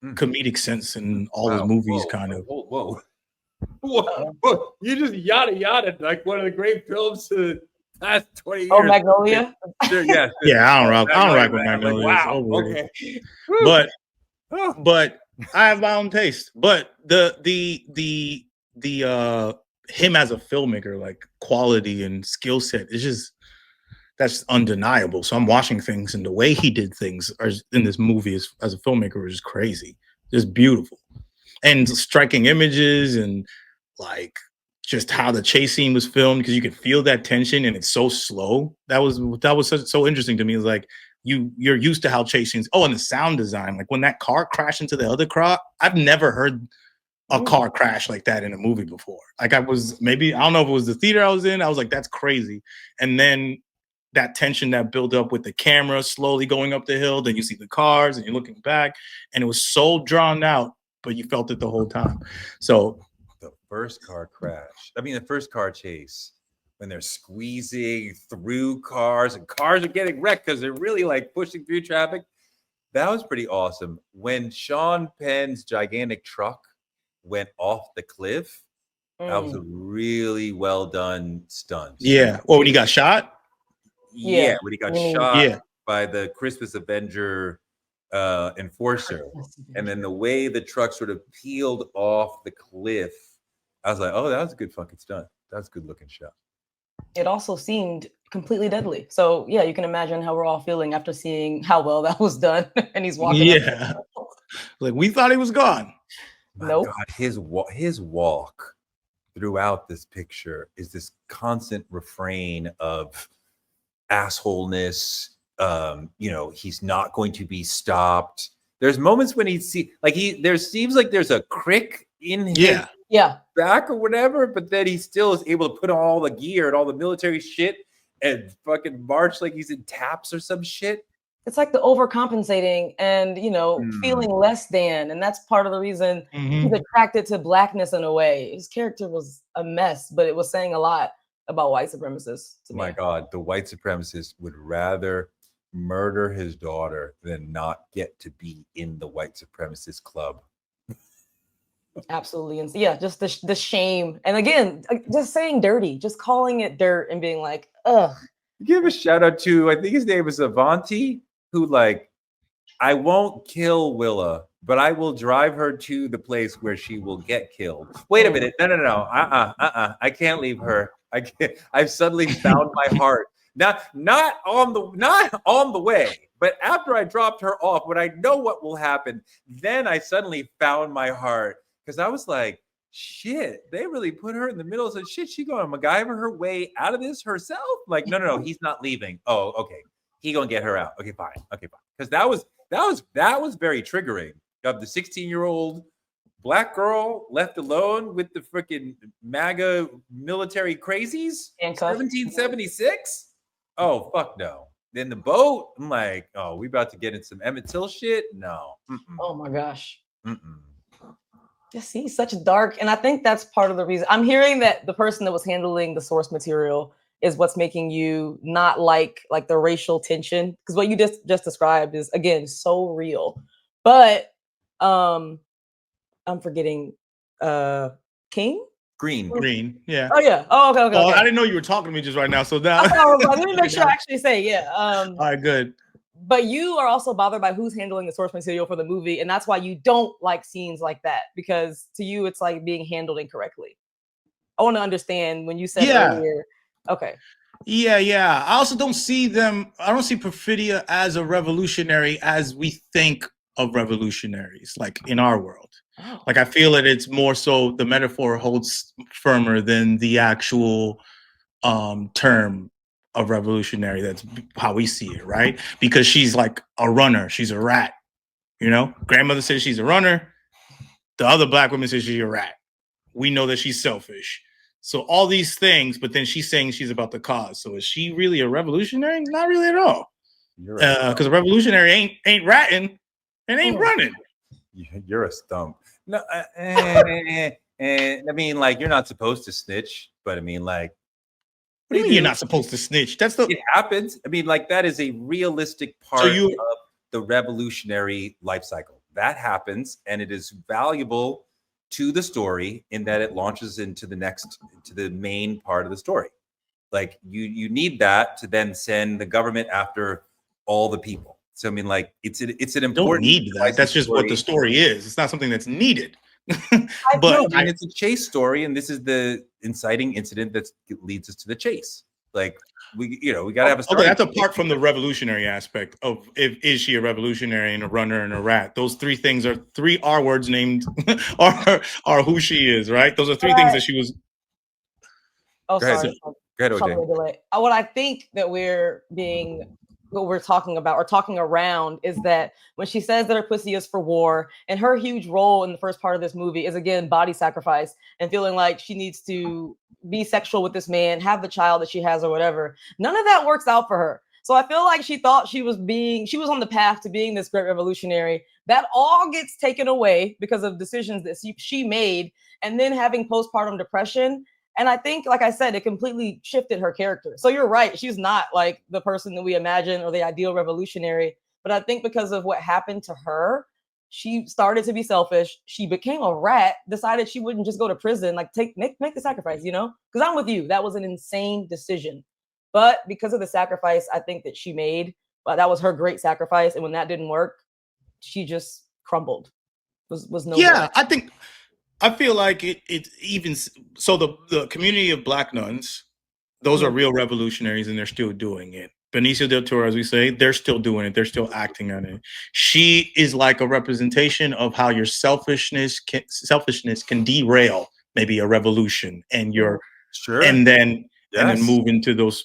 comedic sense in all his movies, kind of. Whoa. You just yada like one of the great films of the past 20 years. Oh, Magnolia? Yeah, I don't rock with Magnolia. Like, wow, okay. But I have my own taste. But the him as a filmmaker, like quality and skill set, is just that's undeniable. So I'm watching things, and the way he did things in this movie as a filmmaker was just crazy, just beautiful, and striking images, and like just how the chase scene was filmed, because you could feel that tension, and it's so slow. That was so interesting to me. It's like you're used to how chase scenes. Oh, and the sound design, like when that car crashed into the other car, I've never heard a car crash like that in a movie before. Like I don't know if it was the theater I was in. I was like, that's crazy. And then that tension that built up with the camera slowly going up the hill, then you see the cars and you're looking back, and it was so drawn out, but you felt it the whole time. So the first car crash, the first car chase, when they're squeezing through cars and cars are getting wrecked because they're really like pushing through traffic, that was pretty awesome. When Sean Penn's gigantic truck went off the cliff, that was a really well done stunt. Yeah. Well, when he got shot? Yeah, when he got shot by the Christmas Avenger enforcer, and then the way the truck sort of peeled off the cliff, I was like, oh, that was a good fucking stunt. That's a good looking shot. It also seemed completely deadly. So yeah, you can imagine how we're all feeling after seeing how well that was done. And he's walking. Yeah, like we thought he was gone. Nope. God, his walk throughout this picture is this constant refrain of assholeness. You know, he's not going to be stopped. There's moments when there seems like there's a crick in his back or whatever, but then he still is able to put on all the gear and all the military shit and fucking march like he's in taps or some shit. It's like the overcompensating and, you know, feeling less than. And that's part of the reason he's attracted to blackness in a way. His character was a mess, but it was saying a lot about white supremacists. My God, the white supremacist would rather murder his daughter than not get to be in the white supremacist club. Absolutely. And yeah, just the shame. And again, just saying dirty, just calling it dirt and being like, ugh. Give a shout out to, I think his name is Avanti, who like I won't kill Willa, but I will drive her to the place where she will get killed. Wait a minute. No. I can't leave her. I can't. I've suddenly found my heart. Not on the way, but after I dropped her off, when I know what will happen, then I suddenly found my heart. Because I was like, shit, they really put her in the middle of some shit. She going to MacGyver her way out of this herself? Like, no, he's not leaving. Oh, okay. He gonna get her out. Okay, fine. Because that was very triggering. Of the 16-year-old black girl left alone with the freaking MAGA military crazies. 1776. Oh fuck no. Then the boat. I'm like, oh, we about to get in some Emmett Till shit. No. Oh my gosh. Just see such dark, and I think that's part of the reason. I'm hearing that the person that was handling the source material is what's making you not like the racial tension, because what you just described is again so real. But I'm forgetting King? Green, yeah. Oh yeah. Oh okay. I didn't know you were talking to me just right now. So now let me make sure I actually say yeah. All right, good. But you are also bothered by who's handling the source material for the movie, and that's why you don't like scenes like that, because to you it's like being handled incorrectly. I want to understand when you said earlier. Okay. Yeah. I also don't see them. I don't see Perfidia as a revolutionary as we think of revolutionaries, like in our world. Oh. Like I feel that it's more so the metaphor holds firmer than the actual term of revolutionary. That's how we see it, right? Because she's like a runner. She's a rat. You know, grandmother says she's a runner. The other black woman says she's a rat. We know that she's selfish. So all these things, but then she's saying she's about the cause. So is she really a revolutionary? Not really at all. Because a revolutionary ain't ratting and ain't running. You're a stump. No, I mean, like, you're not supposed to snitch, but I mean, like, what do you mean you're not supposed to snitch? It happens. I mean, like, that is a realistic part of the revolutionary life cycle. That happens, and it is valuable to the story in that it launches into the main part of the story. Like, you need that to then send the government after all the people. So I mean, like, it's an important. Don't need that. That's just what the story is. It's not something that's needed. It's a chase story, and this is the inciting incident that leads us to the chase. Like, we got to have a story. Okay, that's apart from the revolutionary aspect of is she a revolutionary and a runner and a rat? Those three things are three R words named are who she is, right? Those are three things that she was. Oh, Go sorry. Go ahead, OJ. What I think that what we're talking about or talking around is that when she says that her pussy is for war, and her huge role in the first part of this movie is again body sacrifice and feeling like she needs to be sexual with this man, have the child that she has or whatever. None of that works out for her. So I feel like she thought she was on the path to being this great revolutionary. That all gets taken away because of decisions that she made, and then having postpartum depression. And I think, like I said, it completely shifted her character. So you're right. She's not like the person that we imagine or the ideal revolutionary. But I think because of what happened to her, she started to be selfish. She became a rat, decided she wouldn't just go to prison, like make the sacrifice, because I'm with you. That was an insane decision. But because of the sacrifice, I think that she made, that was her great sacrifice. And when that didn't work, she just crumbled. Was no more. I feel like it even so the community of black nuns, those are real revolutionaries and they're still doing it. Benicio del Toro, as we say, they're still doing it. They're still acting on it. She is like a representation of how your selfishness can derail maybe a revolution and and then move into those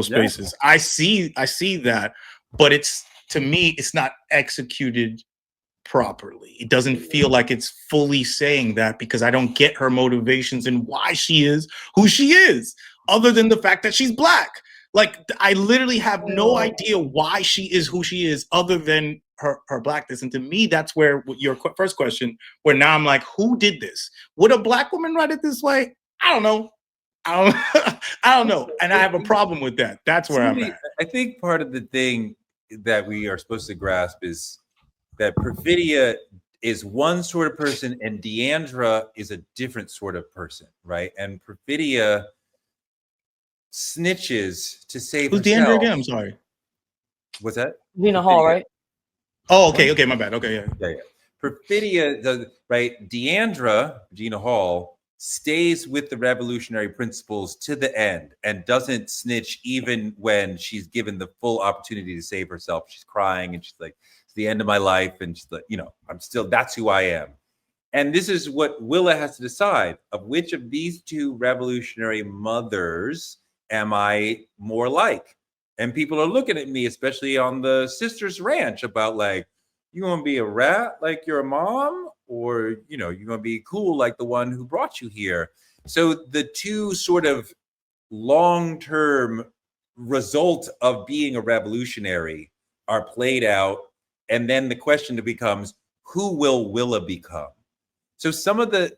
spaces. I see that, but to me, it's not executed properly. It doesn't feel like it's fully saying that, because I don't get her motivations and why she is who she is, other than the fact that she's black. Like, I literally have no idea why she is who she is, other than her blackness. And to me, that's where your first question, where now I'm like, who did this? Would a black woman write it this way? I don't know. I don't know. And I have a problem with that. That's where I'm at. I think part of the thing that we are supposed to grasp is that Perfidia is one sort of person and Deandra is a different sort of person, right? And Perfidia snitches to save herself. Who's Deandra again? I'm sorry. What's that? Gina Hall, right? Oh, okay, my bad. Okay, yeah. Yeah. Perfidia, right? Deandra, Gina Hall, stays with the revolutionary principles to the end and doesn't snitch even when she's given the full opportunity to save herself. She's crying and she's like, it's the end of my life. And she's like, I'm still, that's who I am. And this is what Willa has to decide of which of these two revolutionary mothers am I more like? And people are looking at me, especially on the sisters ranch, about like, you gonna be a rat like your mom, or you're gonna be cool like the one who brought you here. So the two sort of long-term result of being a revolutionary are played out, and then the question becomes, who will Willa become? So some of the,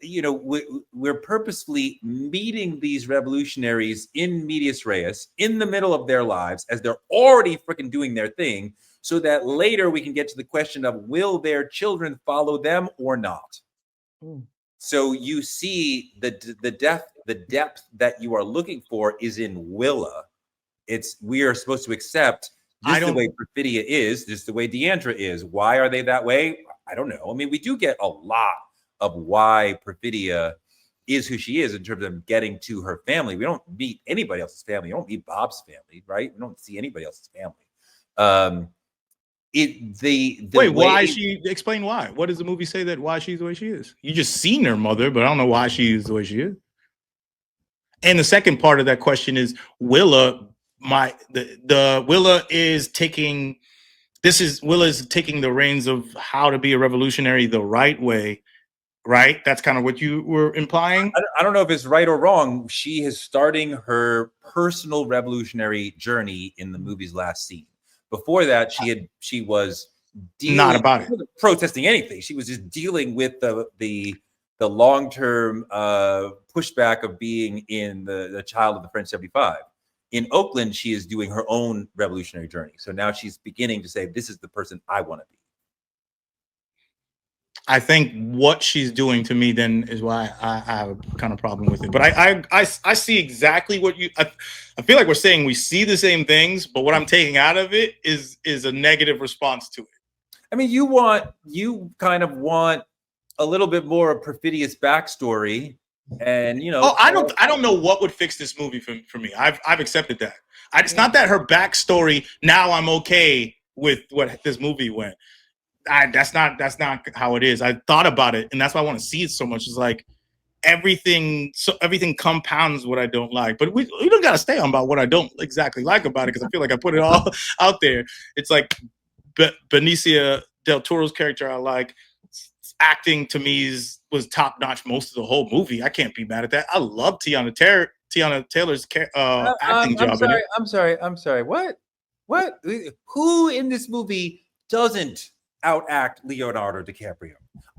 we're purposefully meeting these revolutionaries in medias res, in the middle of their lives, as they're already freaking doing their thing, so that later we can get to the question of, will their children follow them or not? So you see the depth that you are looking for is in Willa. We are supposed to accept this is the way Perfidia is, this is the way Deandra is. Why are they that way? I don't know. I mean, we do get a lot of why Perfidia is who she is in terms of getting to her family. We don't meet anybody else's family. We don't meet Bob's family, right? We don't see anybody else's family. Why she explain why? What does the movie say that why she's the way she is? You just seen her mother, but I don't know why she is the way she is. And the second part of that question is Willa. Willa is taking the reins of how to be a revolutionary the right way. Right? That's kind of what you were implying. I don't know if it's right or wrong. She is starting her personal revolutionary journey in the movie's last scene. Before that, she was not about it, protesting anything. She was just dealing with the long-term pushback of being in the child of the French 75. In Oakland, she is doing her own revolutionary journey. So now she's beginning to say, this is the person I want to be. I think what she's doing to me then is why I have a kind of problem with it. But I see exactly what I feel like we're saying we see the same things, but what I'm taking out of it is a negative response to it. I mean, you kind of want a little bit more of Perfidia's backstory, and I don't know what would fix this movie for me. I've accepted that. It's not that her backstory. Now I'm okay with what this movie went. That's not how it is. I thought about it, and that's why I want to see it so much. It's like everything compounds what I don't like. But we don't got to stay on about what I don't exactly like about it, because I feel like I put it all out there. It's like Benicio del Toro's character I like. Acting to me was top notch most of the whole movie. I can't be mad at that. I love Teyana Taylor's acting job. I'm sorry. What? Who in this movie doesn't outact Leonardo DiCaprio?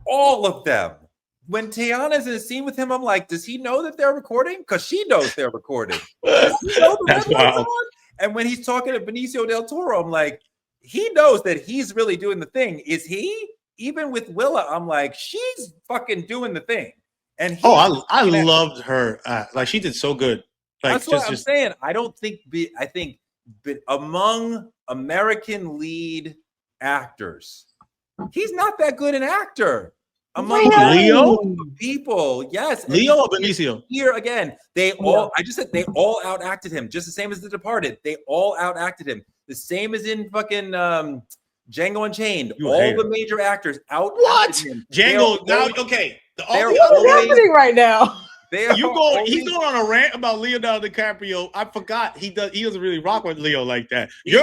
All of them. When Teyana's in a scene with him, I'm like, does he know that they're recording? Because she knows they're recording. That's wild. And when he's talking to Benicio del Toro, I'm like, he knows that he's really doing the thing. Is he? Even with Willa, I'm like, she's fucking doing the thing. And I loved her. Like, she did so good. Like, that's what I'm saying. I think among American lead actors, he's not that good an actor. Among Leo people, yes. Leo or Benicio? Here again, I just said they all outacted him, just the same as The Departed. They all outacted him. The same as in fucking Django Unchained. All the major actors outacted him. Django now, okay. What's happening right now? He's going on a rant about Leonardo DiCaprio. I forgot he doesn't really rock with Leo like that. You're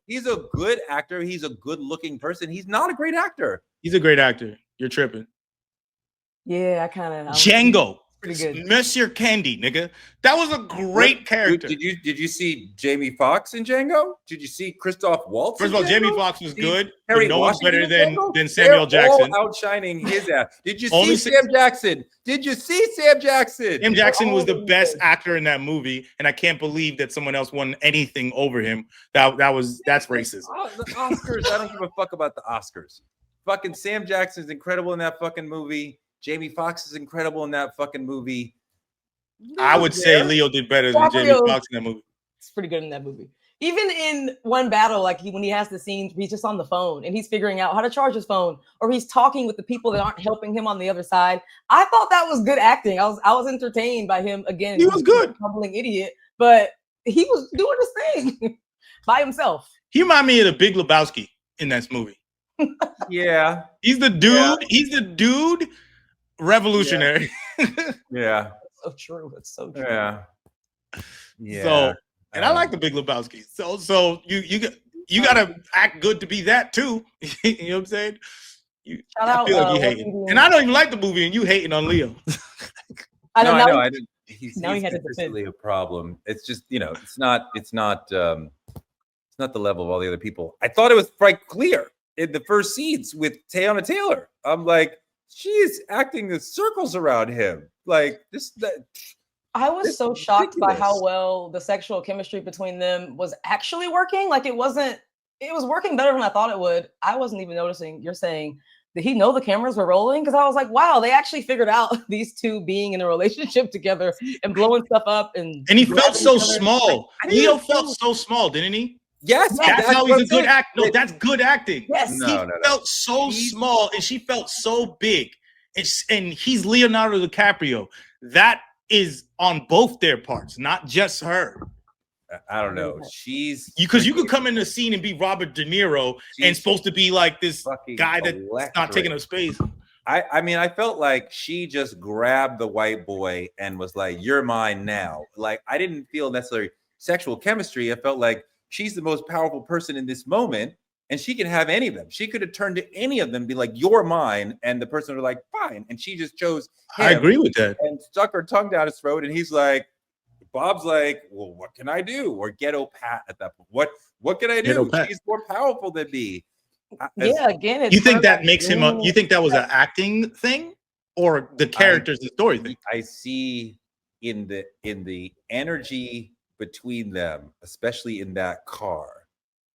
he's a good actor. He's a good looking person. He's not a great actor. He's a great actor. You're tripping. Yeah, I kind of Django. Pretty good. Monsieur Candy, nigga. That was a great character. Did you see Jamie Foxx in Django? Did you see Christoph Waltz? First of all, Jamie Foxx was good. Harry no one's better than They're Samuel Jackson. All outshining his ass. Did you see Sam Jackson? Sam Jackson was the best actor in that movie, and I can't believe that someone else won anything over him. That's racism. The Oscars. I don't give a fuck about the Oscars. Fucking Sam Jackson's incredible in that fucking movie. Jamie Foxx is incredible in that fucking movie. I would say Leo did better than Jamie Foxx in that movie. It's pretty good in that movie. Even in one battle, like when he has the scenes, he's just on the phone and he's figuring out how to charge his phone, or he's talking with the people that aren't helping him on the other side. I thought that was good acting. I was entertained by him again. He was good, humbling idiot, but he was doing his thing by himself. He reminded me of the Big Lebowski in that movie. Yeah, he's the dude. Yeah. He's the dude. Revolutionary. Yeah. So true. It's so true. Yeah. Yeah. So, and I like the Big Lebowski. So you gotta act good to be that too. You know what I'm saying? I feel like you hating, and I don't even like the movie, and you hating on Leo. I know. I didn't. He's consistently a problem. It's just, you know, it's not the level of all the other people. I thought it was quite clear in the first scenes with Teyana Taylor. I'm like, she is acting the circles around him. Like I was so shocked by how well the sexual chemistry between them was actually working. Like it was working better than I thought it would. I wasn't even noticing. You're saying, did he know the cameras were rolling? Because I was like, wow, they actually figured out these two being in a relationship together and blowing stuff up. And he felt so small. Leo felt so small, didn't he? Yes, that's how he's a good actor. No, that's good acting. Yes, he felt so small, and she felt so big. And he's Leonardo DiCaprio. That is on both their parts, not just her. I don't know. Because you could come in the scene and be Robert De Niro and supposed to be like this guy that's not taking up space. I mean, I felt like she just grabbed the white boy and was like, "You're mine now." Like, I didn't feel necessarily sexual chemistry. I felt like she's the most powerful person in this moment, and she can have any of them. She could have turned to any of them and be like, "You're mine," and the person would like, "Fine," and she just chose him. I agree with that. And stuck her tongue down his throat, and he's like, Bob's like, "Well, what can I do?" Or Ghetto Pat at that point. What can I do? She's more powerful than me. Again, you think that makes him you think that was an acting thing, or the character's the story thing? I see in the energy between them, especially in that car,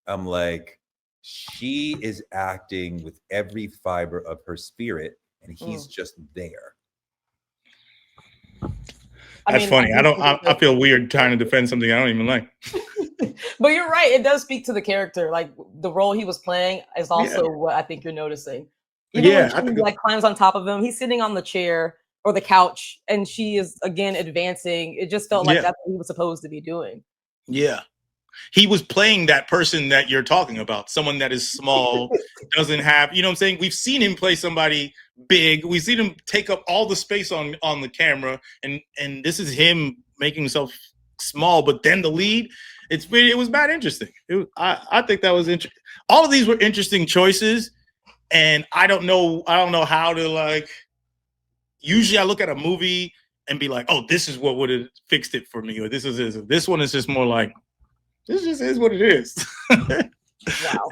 I'm like, she is acting with every fiber of her spirit, and he's just there. That's funny. I feel weird trying to defend something I don't even like. But you're right. It does speak to the character. Like the role he was playing is also what I think you're noticing. Even when she climbs on top of him, he's sitting on the chair or the couch, and she is again advancing. It just felt like that's what he was supposed to be doing. Yeah. He was playing that person that you're talking about, someone that is small, doesn't have, you know what I'm saying? We've seen him play somebody big. We've seen him take up all the space on the camera, and this is him making himself small, but then the lead, it was bad interesting. I think that was interesting. All of these were interesting choices, and I don't know how to like. Usually I look at a movie and be like, oh, this is what would have fixed it for me, or this is this. This one is just more like, this just is what it is. Wow.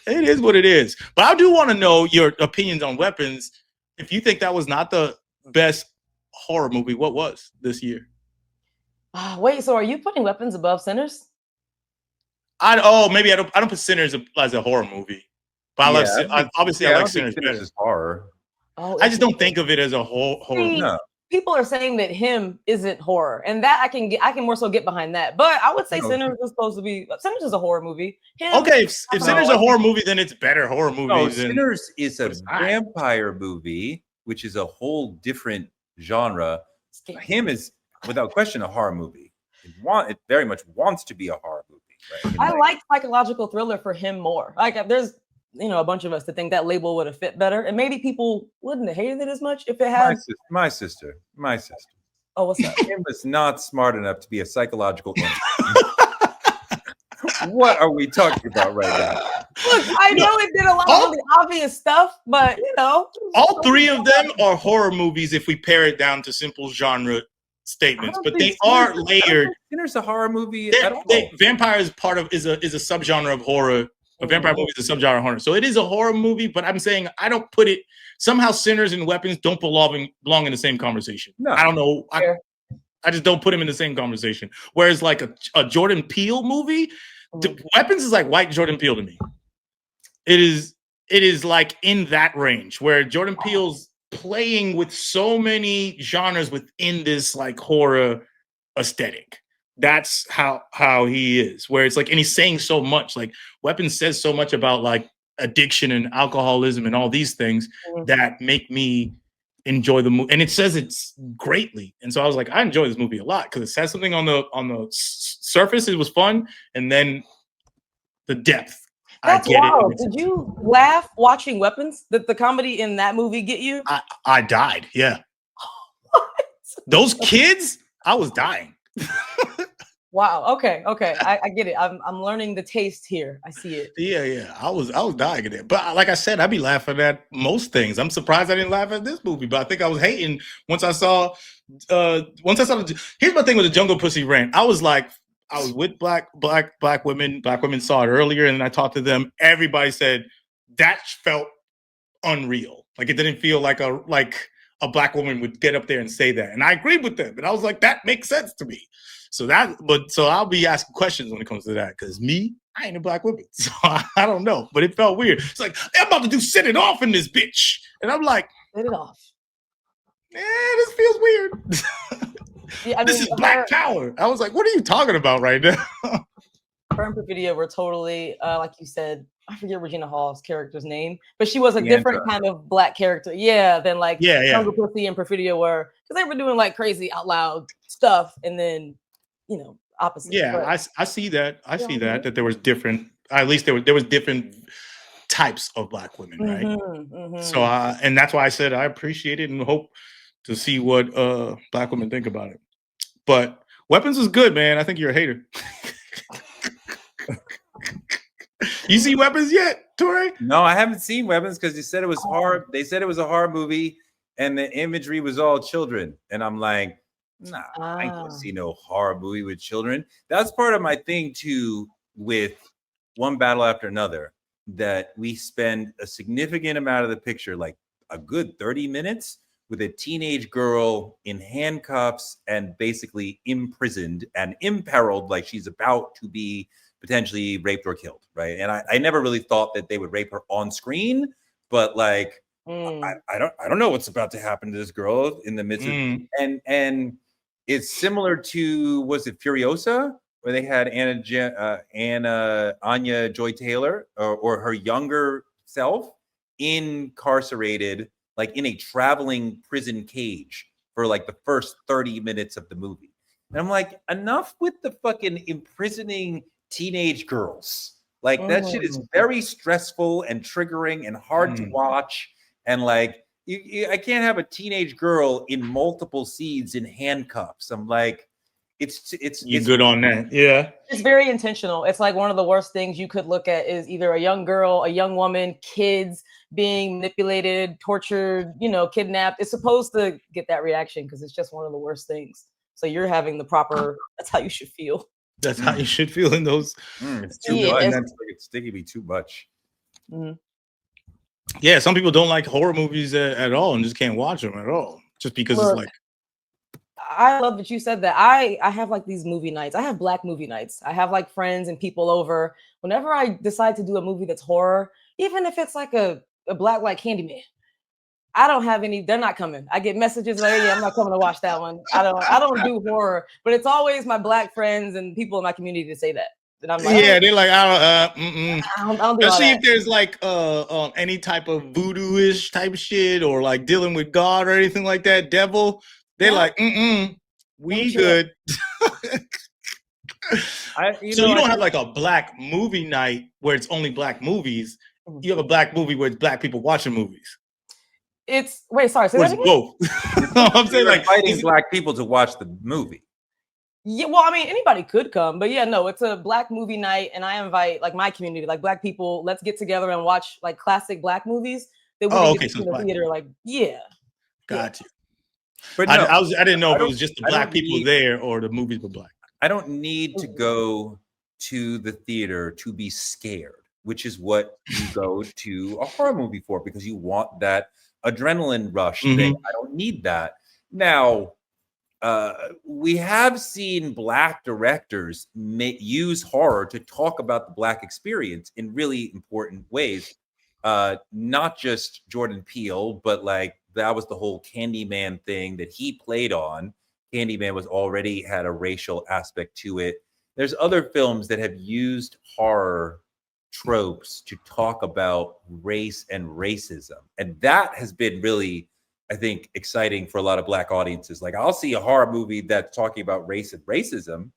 It is what it is. But I do want to know your opinions on Weapons. If you think that was not the best horror movie, what was this year? Wait, so are you putting Weapons above Sinners? Maybe I don't put Sinners as a horror movie. But I like Sinners better. Is horror. Oh, I just don't think of it as a horror. No. People are saying that Him isn't horror, and that I can more so get behind that. But I would say Sinners is supposed to be. Sinners is a horror movie. If Sinners is a horror movie, then it's better horror movie. No, Sinners is a vampire movie, which is a whole different genre. Him is without question a horror movie. It very much wants to be a horror movie. Right? I like psychological thriller for Him more. Like there's a bunch of us that think that label would have fit better, and maybe people wouldn't have hated it as much if it had. My sister. Oh, what's up? Him is not smart enough to be a psychological What are we talking about right now? Look, I know it did a lot of really obvious stuff, but all three of them are horror movies if we pare it down to simple genre statements, but they are layered. Sinners a horror movie at all. Vampire is is a subgenre of horror. A vampire movie is a subgenre of horror, so it is a horror movie. But I'm saying I don't put it. Somehow, Sinners and Weapons don't belong in the same conversation. No. I don't know. I just don't put them in the same conversation. Whereas, like a Jordan Peele movie, Weapons is like white Jordan Peele to me. It is like in that range where Jordan Peele's playing with so many genres within this like horror aesthetic. that's how he is. Where it's like, and he's saying so much. Like Weapons says so much about like addiction and alcoholism and all these things that make me enjoy the movie. And it says it's greatly. And so I was like, I enjoy this movie a lot because it says something on the surface. It was fun, and then the depth. That's wild. Did you laugh watching Weapons? Did the comedy in that movie get you? I died. Yeah. Those kids, I was dying. Wow. Okay. I get it. I'm learning the taste here. I see it. Yeah. I was dying at it. But like I said, I'd be laughing at most things. I'm surprised I didn't laugh at this movie, but I think I was hating once I saw here's my thing with the Jungle Pussy rant. I was with black women. Black women saw it earlier, and then I talked to them. Everybody said that felt unreal. Like it didn't feel like a black woman would get up there and say that. And I agreed with them. And I was like, that makes sense to me. So I'll be asking questions when it comes to that. Because I ain't a black woman. So I don't know. But it felt weird. It's like, they're about to do Set It Off in this bitch. And I'm like, Set It Off. This feels weird. Yeah, this is Black Power. I was like, what are you talking about right now? Her and Perfidia were totally, like you said, I forget Regina Hall's character's name, but she was a different kind of black character. Yeah, than like Jungle Pussy and Perfidia were, because they were doing like crazy out loud stuff, and then opposite. Yeah, but I see that. I see that there was different. At least there was different types of black women, right? So and that's why I said I appreciate it and hope to see what black women think about it. But Weapons is good, man. I think you're a hater. You see Weapons yet, Torrey? No, I haven't seen Weapons because they said it was horror. They said it was a horror movie, and the imagery was all children. And I'm like, nah, I ain't gonna see no horror movie with children. That's part of my thing too with One Battle After Another, that we spend a significant amount of the picture, like a good 30 minutes, with a teenage girl in handcuffs and basically imprisoned and imperiled, like she's about to be potentially raped or killed, right? And I never really thought that they would rape her on screen, but like I don't know what's about to happen to this girl in the midst of, and it's similar to, was it Furiosa, where they had Anya Joy Taylor or her younger self incarcerated, like in a traveling prison cage for like the first 30 minutes of the movie. And I'm like, enough with the fucking imprisoning teenage girls. Like that shit is very stressful and triggering and hard to watch. And like, I can't have a teenage girl in multiple scenes in handcuffs. I'm like, it's good on that. Yeah. It's very intentional. It's like one of the worst things you could look at is either a young girl, a young woman, kids being manipulated, tortured, kidnapped. It's supposed to get that reaction because it's just one of the worst things. So you're having the proper, that's how you should feel. That's how you should feel in those. It's too much. It's thinking me too much. Yeah, some people don't like horror movies at all and just can't watch them at all. Just because it's like. I love that you said that. I have like these movie nights. I have black movie nights. I have like friends and people over. Whenever I decide to do a movie that's horror, even if it's like a black like Candyman, I don't have any. They're not coming. I get messages like, "Yeah, I'm not coming to watch that one." I don't do horror, but it's always my black friends and people in my community to say that. And I'm like, yeah, they're like, I don't do Especially if there's like any type of voodoo-ish type shit or like dealing with God or anything like that, devil. They're like, we good. You don't have like a black movie night where it's only black movies. You have a black movie where it's black people watching movies. It's sorry. Say that again? Both. No, I'm saying like inviting black people to watch the movie. Yeah, well, I mean, anybody could come, but yeah, no, it's a black movie night, and I invite like my community, like black people. Let's get together and watch like classic black movies that we can get to the theater. Like, Gotcha. But no, I didn't know if it was just the black people there or the movies were black. I don't need to go to the theater to be scared, which is what you go to a horror movie for, because you want that adrenaline rush thing. I don't need that. Now, we have seen black directors use horror to talk about the black experience in really important ways. Not just Jordan Peele, but like that was the whole Candyman thing that he played on. Candyman was already had a racial aspect to it. There's other films that have used horror tropes to talk about race and racism. And that has been really, I think, exciting for a lot of Black audiences. Like, I'll see a horror movie that's talking about race and racism,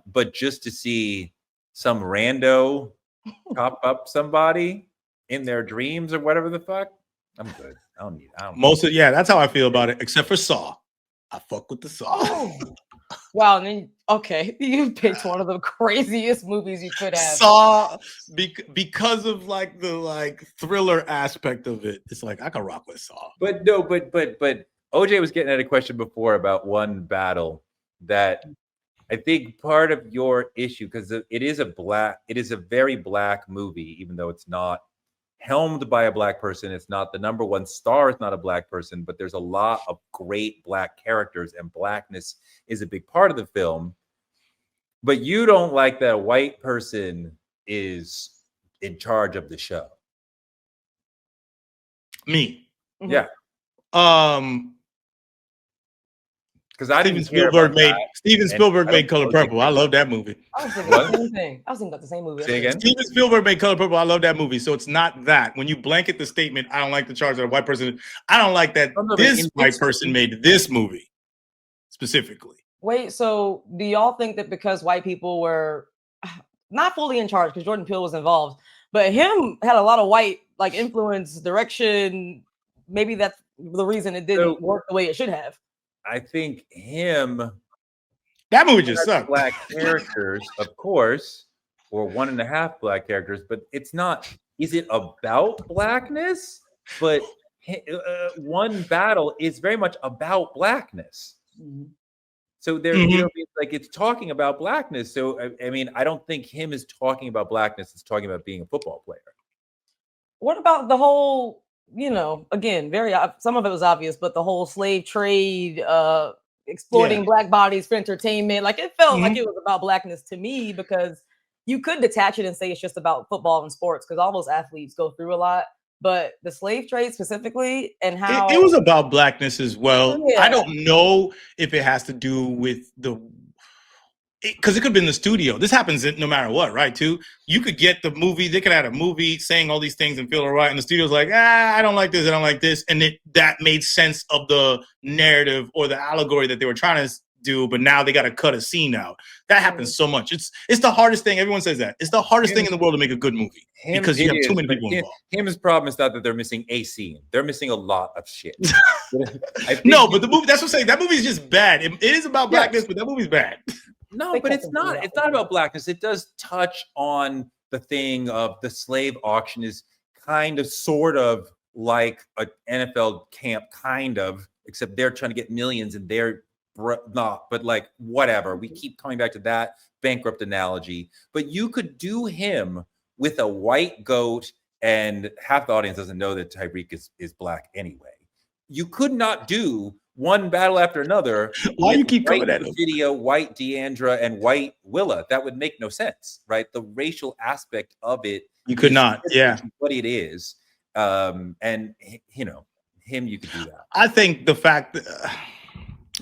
but just to see some rando pop up somebody in their dreams or whatever the fuck, I'm good. I don't. That's how I feel about it, except for Saw. I fuck with the Saw. Oh. Wow, and then okay, you picked one of the craziest movies you could have. Saw because of like the thriller aspect of it. It's like I can rock with Saw. But no, but OJ was getting at a question before about one battle that I think part of your issue, because it is a very Black movie, even though it's not helmed by a Black person. It's not the number one star. It's not a Black person, but there's a lot of great Black characters, and Blackness is a big part of the film. But you don't like that a white person is in charge of the show. Me. Yeah. Because Steven Spielberg made Color Purple. I love that movie. I was thinking the same thing. I was thinking about the same movie. Say again? Steven Spielberg made Color Purple. I love that movie. So it's not that. When you blanket the statement, I don't like the charge that a white person, I don't like that this white person made this movie specifically. Wait, so do y'all think that because white people were not fully in charge, because Jordan Peele was involved, but him had a lot of white influence, direction, maybe that's the reason it didn't work the way it should have? I think that movie just sucked. Black characters, of course, or 1.5 Black characters, but it's not. Is it about Blackness? But one battle is very much about Blackness. So there, it's talking about Blackness. So I mean, I don't think him is talking about Blackness. It's talking about being a football player. What about the whole? Again, some of it was obvious, but the whole slave trade, exploiting Black bodies for entertainment, it felt like it was about Blackness to me, because you could detach it and say it's just about football and sports, because all those athletes go through a lot. But the slave trade specifically, and how it was about Blackness as well. Yeah. I don't know if it has to do with because it could have been the studio. This happens no matter what, right? Too, you could get the movie. They could have a movie saying all these things and feel all right, and the studio's like, I don't like this, I don't like this, and that made sense of the narrative or the allegory that they were trying to do. But now they got to cut a scene out. That happens so much. It's the hardest thing. Everyone says that it's the hardest thing in the world to make a good movie, because you have too many people involved. His problem is not that they're missing a scene; they're missing a lot of shit. No, but the movie. That's what I'm saying. That movie is just bad. It is about Blackness, but that movie's bad. No, but it's not. It's not about Blackness. It does touch on the thing of the slave auction is kind of, sort of like an NFL camp, kind of, except they're trying to get millions and they're not. But whatever. We keep coming back to that bankrupt analogy. But you could do him with a white goat, and half the audience doesn't know that Tyreek is Black anyway. You could not do one battle after another. Why you keep coming at him? Video, white Deandra and white Willa. That would make no sense, right? The racial aspect of it. You could not. Yeah. What it is. And him, you could do that. I think the fact that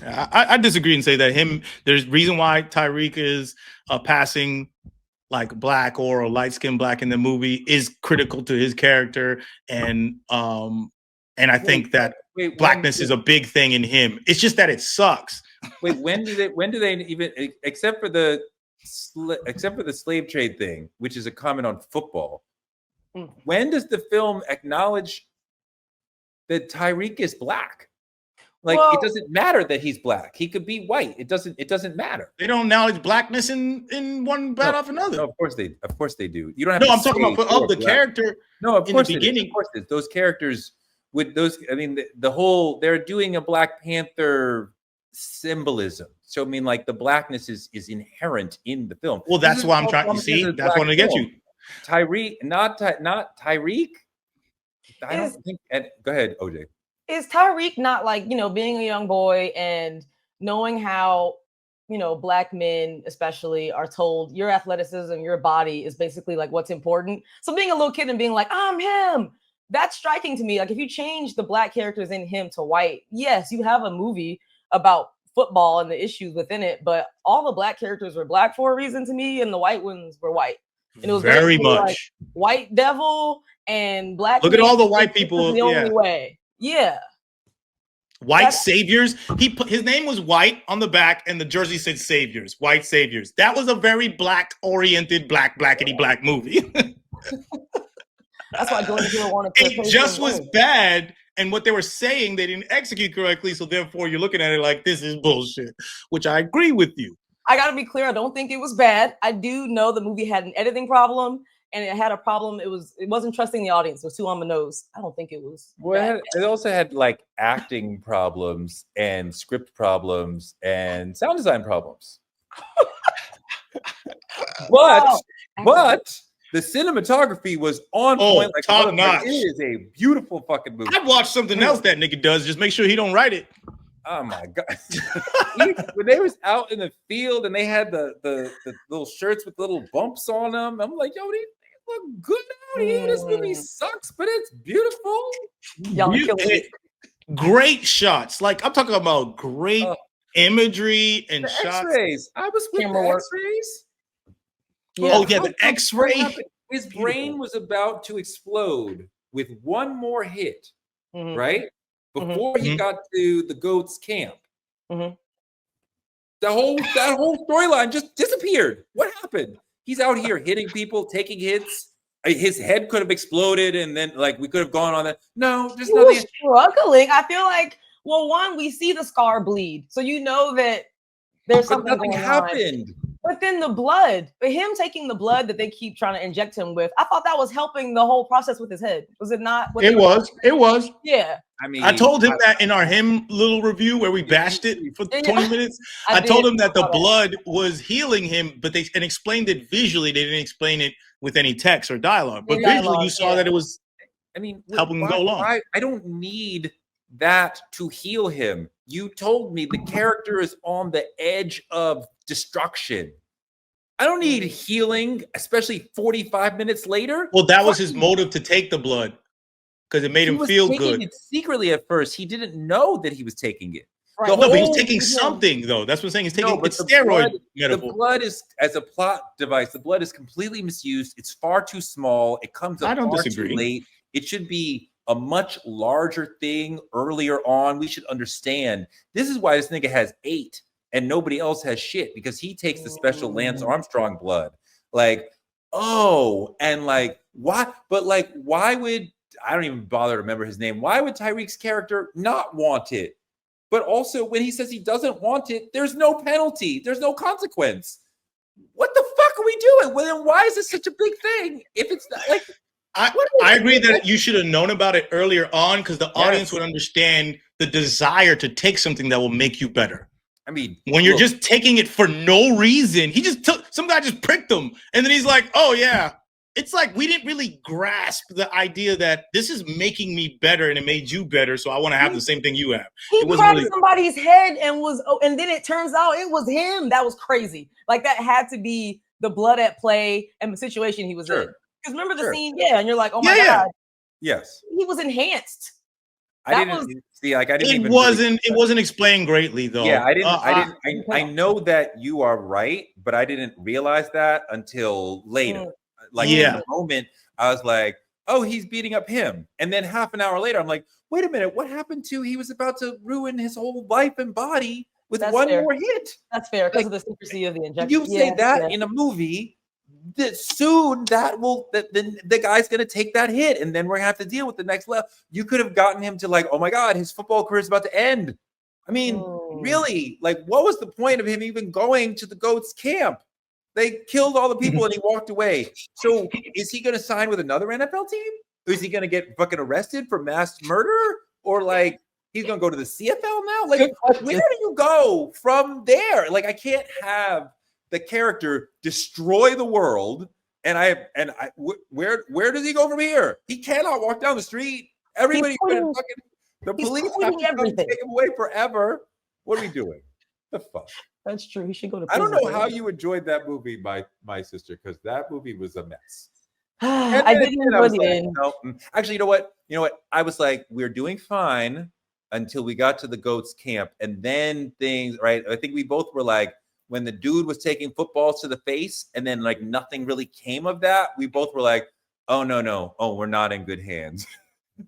I disagree and say that there's reason why Tyreek is passing Black or a light-skinned Black in the movie is critical to his character. And I think that Blackness is a big thing in him. It's just that it sucks. Wait, when do they even, except for the slave trade thing, which is a comment on football, when does the film acknowledge that Tyreek is Black? It doesn't matter that he's Black. He could be white. It doesn't matter. They don't acknowledge Blackness in one battle after another. No, of course they do. You don't have. No, I'm talking about of the character. No, of course in the beginning. Of course, those characters with those. I mean, the whole, they're doing a Black Panther symbolism. So I mean, the Blackness is inherent in the film. Well, that's why I'm trying. You see, that's what I get you. Tyreek, not Tyreek. I don't think. Go ahead, OJ. Is Tyreek not being a young boy and knowing how, Black men especially are told your athleticism, your body is basically what's important. So being a little kid and being I'm him, that's striking to me. If you change the Black characters in him to white, yes, you have a movie about football and the issues within it, but all the black characters were black for a reason to me, and the white ones were white. And it was very much much white devil and black. Look at all the white people. The only way. Yeah. White saviors. He put his name was White on the back, and the jersey said Saviors. White saviors. That was a very black-oriented, blackety black movie. That's why Jordan Peele wanted to. It just was bad, and what they were saying they didn't execute correctly. So therefore, you're looking at it like this is bullshit, which I agree with you. I got to be clear. I don't think it was bad. I do know the movie had an editing problem, and it had a problem. It wasn't trusting the audience. It was too on the nose. I don't think it was. Well, it also had like acting problems and script problems and sound design problems. But the cinematography was on point. Like top notch. It is a beautiful fucking movie. I've watched something else that nigga does. Just make sure he don't write it. Oh my god! When they was out in the field and they had the little shirts with little bumps on them, I'm like, yo, they look good out here. This movie sucks, but it's beautiful. Great shots. Like I'm talking about great imagery and shots. X-rays. I was with Camera the work. X-rays. Yeah. Oh yeah, the X-ray. His brain was about to explode with one more hit, right? Before he got to the goat's camp. That whole storyline just disappeared. What happened? He's out here hitting people, taking hits. His head could have exploded, and then like we could have gone on that. No, just nothing. He was struggling. I feel like, well, one, we see the scar bleed, so you know that there's something nothing going happened. on. But then the blood, but him taking the blood that they keep trying to inject him with, I thought that was helping the whole process with his head. Was it not? It was. Yeah. I mean, I told him that in our him little review where we bashed it for 20 minutes. I told him that the blood was healing him, but they explained it visually. They didn't explain it with any text or dialogue. But visually, you saw that it was. I mean, helping him go along. I don't need that to heal him. You told me the character is on the edge of destruction. I don't need healing, especially 45 minutes later. Well, that was his motive to take the blood because it made him feel good. It secretly at first, he didn't know that he was taking it. Right. No, but he was taking something though. That's what I'm saying. He's taking it's steroid metaphor. The blood is as a plot device. The blood is completely misused. It's far too small. It comes up far too late. It should be a much larger thing earlier on. We should understand. This is why this nigga has 8 and nobody else has shit, because he takes the special Lance Armstrong blood. Like, and like, why? But like, why would, I don't even bother to remember his name. Why would Tyreek's character not want it? But also when he says he doesn't want it, there's no penalty. There's no consequence. What the fuck are we doing? Well, then why is this such a big thing? If it's not, like, I agree that you should have known about it earlier on, because the audience would understand the desire to take something that will make you better. I mean, when you're just taking it for no reason, he just took, some guy just pricked him, and then he's like, oh yeah. It's like we didn't really grasp the idea that this is making me better and it made you better, so I want to have the same thing you have. He cracked somebody's head and then it turns out it was him. That was crazy. Like that had to be the blood at play and the situation he was in. Because remember the scene? Yeah, and you're like, oh my God. Yes. He was enhanced. It wasn't explained greatly though. Yeah, I know that you are right, but I didn't realize that until later. Like in the moment, I was like, oh, he's beating up him. And then half an hour later, I'm like, wait a minute, what happened to, he was about to ruin his whole life and body with more hit. That's fair, because of the secrecy of the injection. You say that in a movie, that soon the guy's gonna take that hit, and then we're gonna have to deal with the next level. You could have gotten him to like, oh my God, his football career is about to end. I mean, really, like, what was the point of him even going to the GOAT's camp? They killed all the people and he walked away. So is he going to sign with another NFL team? Or is he going to get fucking arrested for mass murder? Or like he's going to go to the CFL now? Like, where do you go from there? Like, I can't have the character destroy the world. Where does he go from here? He cannot walk down the street. Everybody's fucking, the police have to take him away forever. What are we doing? The fuck? That's true. He should go to prison. I don't know later. how you enjoyed that movie, my sister, because that movie was a mess. I didn't enjoy the end. No. Actually, you know what? I was like, we're doing fine until we got to the goats camp, and then things, right? I think we both were like, when the dude was taking footballs to the face, and then like nothing really came of that. We both were like, oh no, oh, we're not in good hands.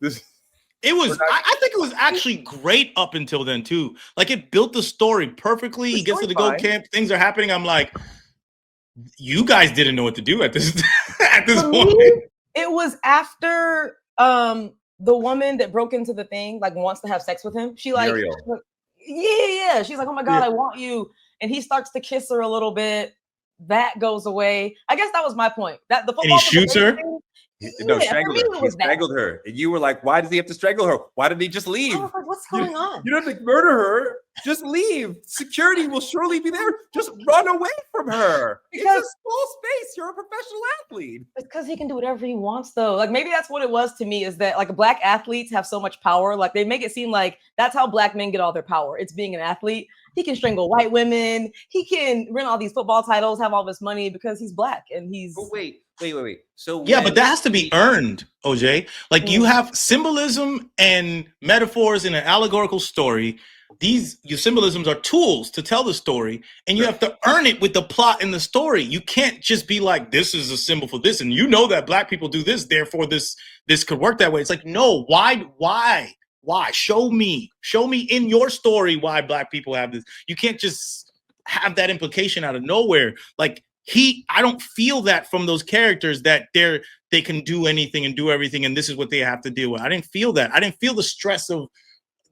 It was, I think it was actually great up until then too. Like it built the story perfectly. He gets to the goat camp, things are happening. I'm like, you guys didn't know what to do at this at this point. It was after the woman that broke into the thing like wants to have sex with him. She like, yeah. She's like, oh my God, I want you. And he starts to kiss her a little bit. That goes away. I guess that was my point. That the football and he shoots her. No, strangled her. He strangled her. And you were like, why does he have to strangle her? Why didn't he just leave? I was like, what's going on? You don't have to murder her. Just leave. Security will surely be there. Just run away from her. Because it's a small space. You're a professional athlete. It's because he can do whatever he wants, though. Like, maybe that's what it was to me, is that like black athletes have so much power. Like, they make it seem like that's how black men get all their power. It's being an athlete. He can strangle white women. He can win all these football titles, have all this money because he's black and he's. But wait. So yeah, but that has to be earned, OJ. Like you have symbolism and metaphors in an allegorical story. Your symbolisms are tools to tell the story, and you have to earn it with the plot in the story. You can't just be like, this is a symbol for this, and you know that black people do this, therefore this could work that way. It's like, no, why? Show me in your story why black people have this. You can't just have that implication out of nowhere. Like I don't feel that from those characters that they can do anything and do everything, and this is what they have to deal with. I didn't feel that. I didn't feel the stress of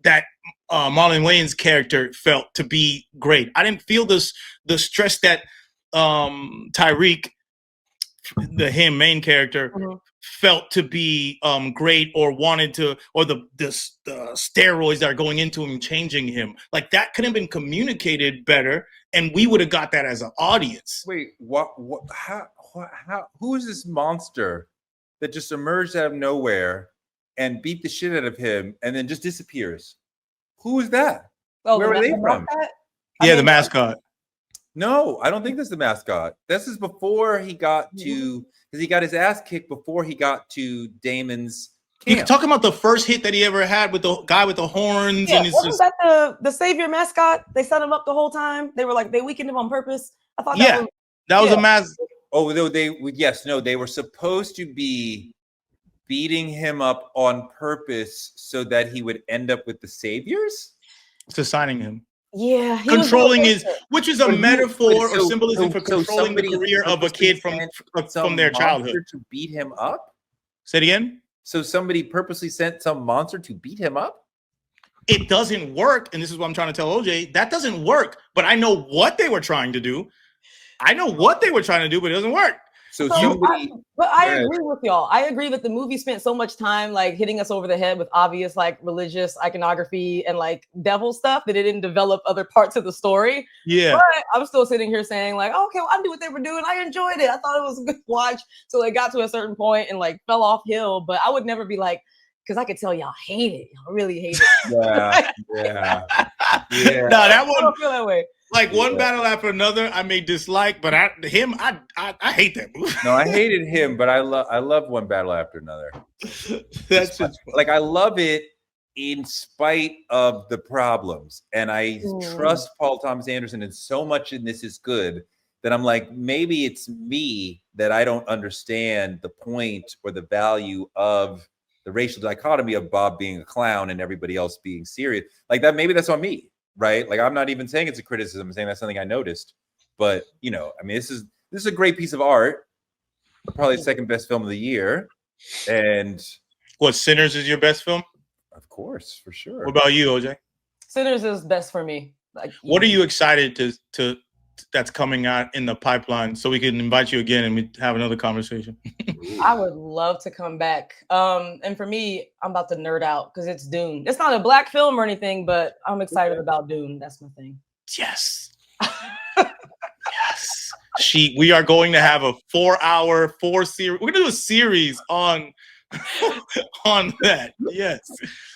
that Marlon Wayans character felt to be great. I didn't feel the stress that Tyreek, the main character, felt to be great or wanted to, or the steroids that are going into him, changing him. Like that could have been communicated better, and we would have got that as an audience. Wait, how, who is this monster that just emerged out of nowhere and beat the shit out of him and then just disappears? Who is that? Oh, where are they from? Yeah, the mascot. No, I don't think that's the mascot. This is before he got to, because he got his ass kicked before he got to Damon's camp. You're talking about the first hit that he ever had with the guy with the horns. Yeah, and it's wasn't that the savior mascot? They set him up the whole time. They were like, they weakened him on purpose. I thought that was a mask. Oh, no, they were supposed to be beating him up on purpose so that he would end up with the saviors? To signing him. Yeah, controlling which is a metaphor or symbolism for controlling the career of a kid from their childhood. To beat him up? Say it again? So somebody purposely sent some monster to beat him up? It doesn't work, and this is what I'm trying to tell OJ. That doesn't work, but I know what they were trying to do. But it doesn't work. I agree with y'all. I agree that the movie spent so much time like hitting us over the head with obvious like religious iconography and like devil stuff that it didn't develop other parts of the story. Yeah. But I'm still sitting here saying like, okay, well, I knew what they were doing. I enjoyed it. I thought it was a good watch. So they got to a certain point and like fell off hill. But I would never be like, because I could tell y'all hate it. Y'all really hate it. Yeah. No, that one. I don't feel that way. Like one battle after another, I may dislike, but I hate that movie. No, I hated him, but I love one battle after another. That's just like I love it in spite of the problems, and I trust Paul Thomas Anderson, and so much in this is good that I'm like, maybe it's me that I don't understand the point or the value of the racial dichotomy of Bob being a clown and everybody else being serious. Like that, maybe that's on me. Right? Like I'm not even saying it's a criticism. I'm saying that's something I noticed. But I mean, this is a great piece of art. Probably the second best film of the year. And what, Sinners is your best film? Of course, for sure. What about you, OJ? Sinners is best for me. Like, what are you excited to that's coming out in the pipeline so we can invite you again and we have another conversation? I would love to come back. And for me, I'm about to nerd out because it's Dune. It's not a black film or anything, but I'm excited about Dune. That's my thing. Yes. Yes. We are going to have a 4-hour series. We're gonna do a series on that. Yes.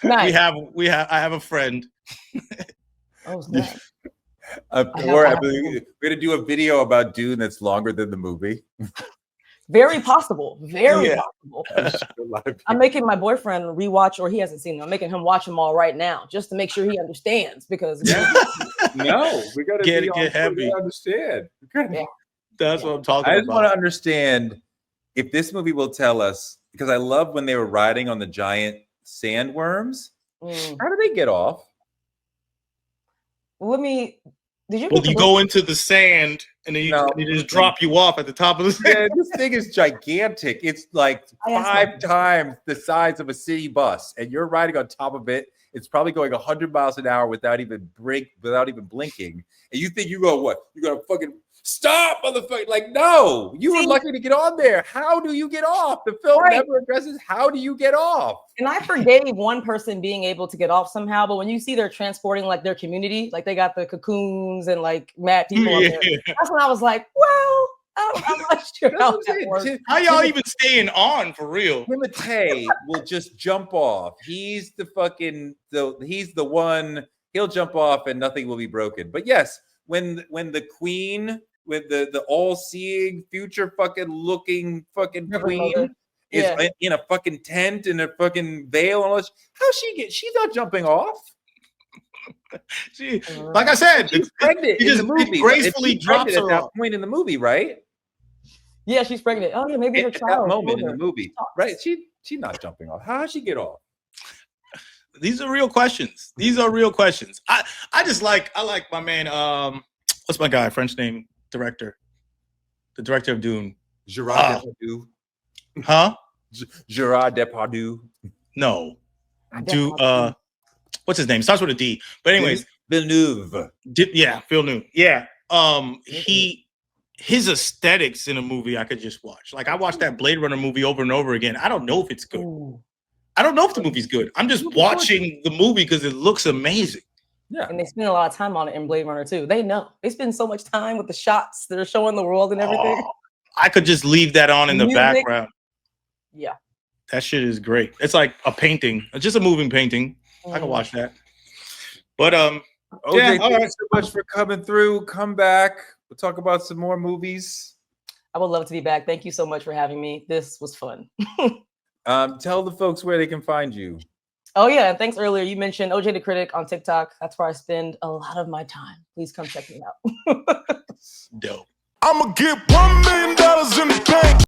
Nice. I have a friend. Oh, snap. We're gonna do a video about Dune that's longer than the movie. Very possible. Very Yeah. possible. A lot of I'm making my boyfriend rewatch, or he hasn't seen them. I'm making him watch them all right now, just to make sure he understands. Because no, we gotta Get be it, get heavy. We gotta understand. Yeah. That's what I'm talking I just want about. to understand if this movie will tell us, because I love when they were riding on the giant sandworms. Mm. How do they get off? Let me. Did you? Well, get you the go into the sand and then they just drop you off at the top of the sand. Yeah, this thing is gigantic. It's like I asked 5 times the size of a city bus, and you're riding on top of it. It's probably going 100 miles an hour without even blinking. And you think you go what? You gotta fucking stop, motherfucker! Like, no, you were lucky to get on there. How do you get off? The film never addresses how do you get off. And I forgave one person being able to get off somehow, but when you see they're transporting like their community, like they got the cocoons and like mad people up there, that's when I was like, well, I'm not sure how that works. How y'all even staying on for real? Timothy will just jump off. He's the he's the one. He'll jump off and nothing will be broken. But yes, when the queen with the all-seeing future fucking looking fucking queen is in a fucking tent in a fucking veil and all this, she's not jumping off. Like I said, she's pregnant in the movie. Gracefully drops her at that off. point in the movie, right? Yeah, she's pregnant. Oh yeah, maybe her at child. that moment in the movie, right? She's not jumping off. How does she get off? These are real questions. These are real questions. I like my man. What's my guy? French name director. The director of Dune. Gerard Depardieu. Huh? Gerard Depardieu. No. What's his name? Starts with a D. But anyways, Villeneuve. Villeneuve. Yeah. His aesthetics in a movie I could just watch. Like I watched that Blade Runner movie over and over again. I don't know if it's good. Ooh. I don't know if the movie's good. I'm just watching the movie because it looks amazing. Yeah. And they spend a lot of time on it in Blade Runner too. They know. They spend so much time with the shots that are showing the world and everything. Oh, I could just leave that on in the background. Yeah. That shit is great. It's like a painting, just a moving painting. I can watch that. But OJ, thanks so much for coming through. Come back. We'll talk about some more movies. I would love to be back. Thank you so much for having me. This was fun. Tell the folks where they can find you. Oh yeah, and thanks earlier. You mentioned OJ the Critic on TikTok. That's where I spend a lot of my time. Please come check me out. Dope. I'ma get $1 million in the bank.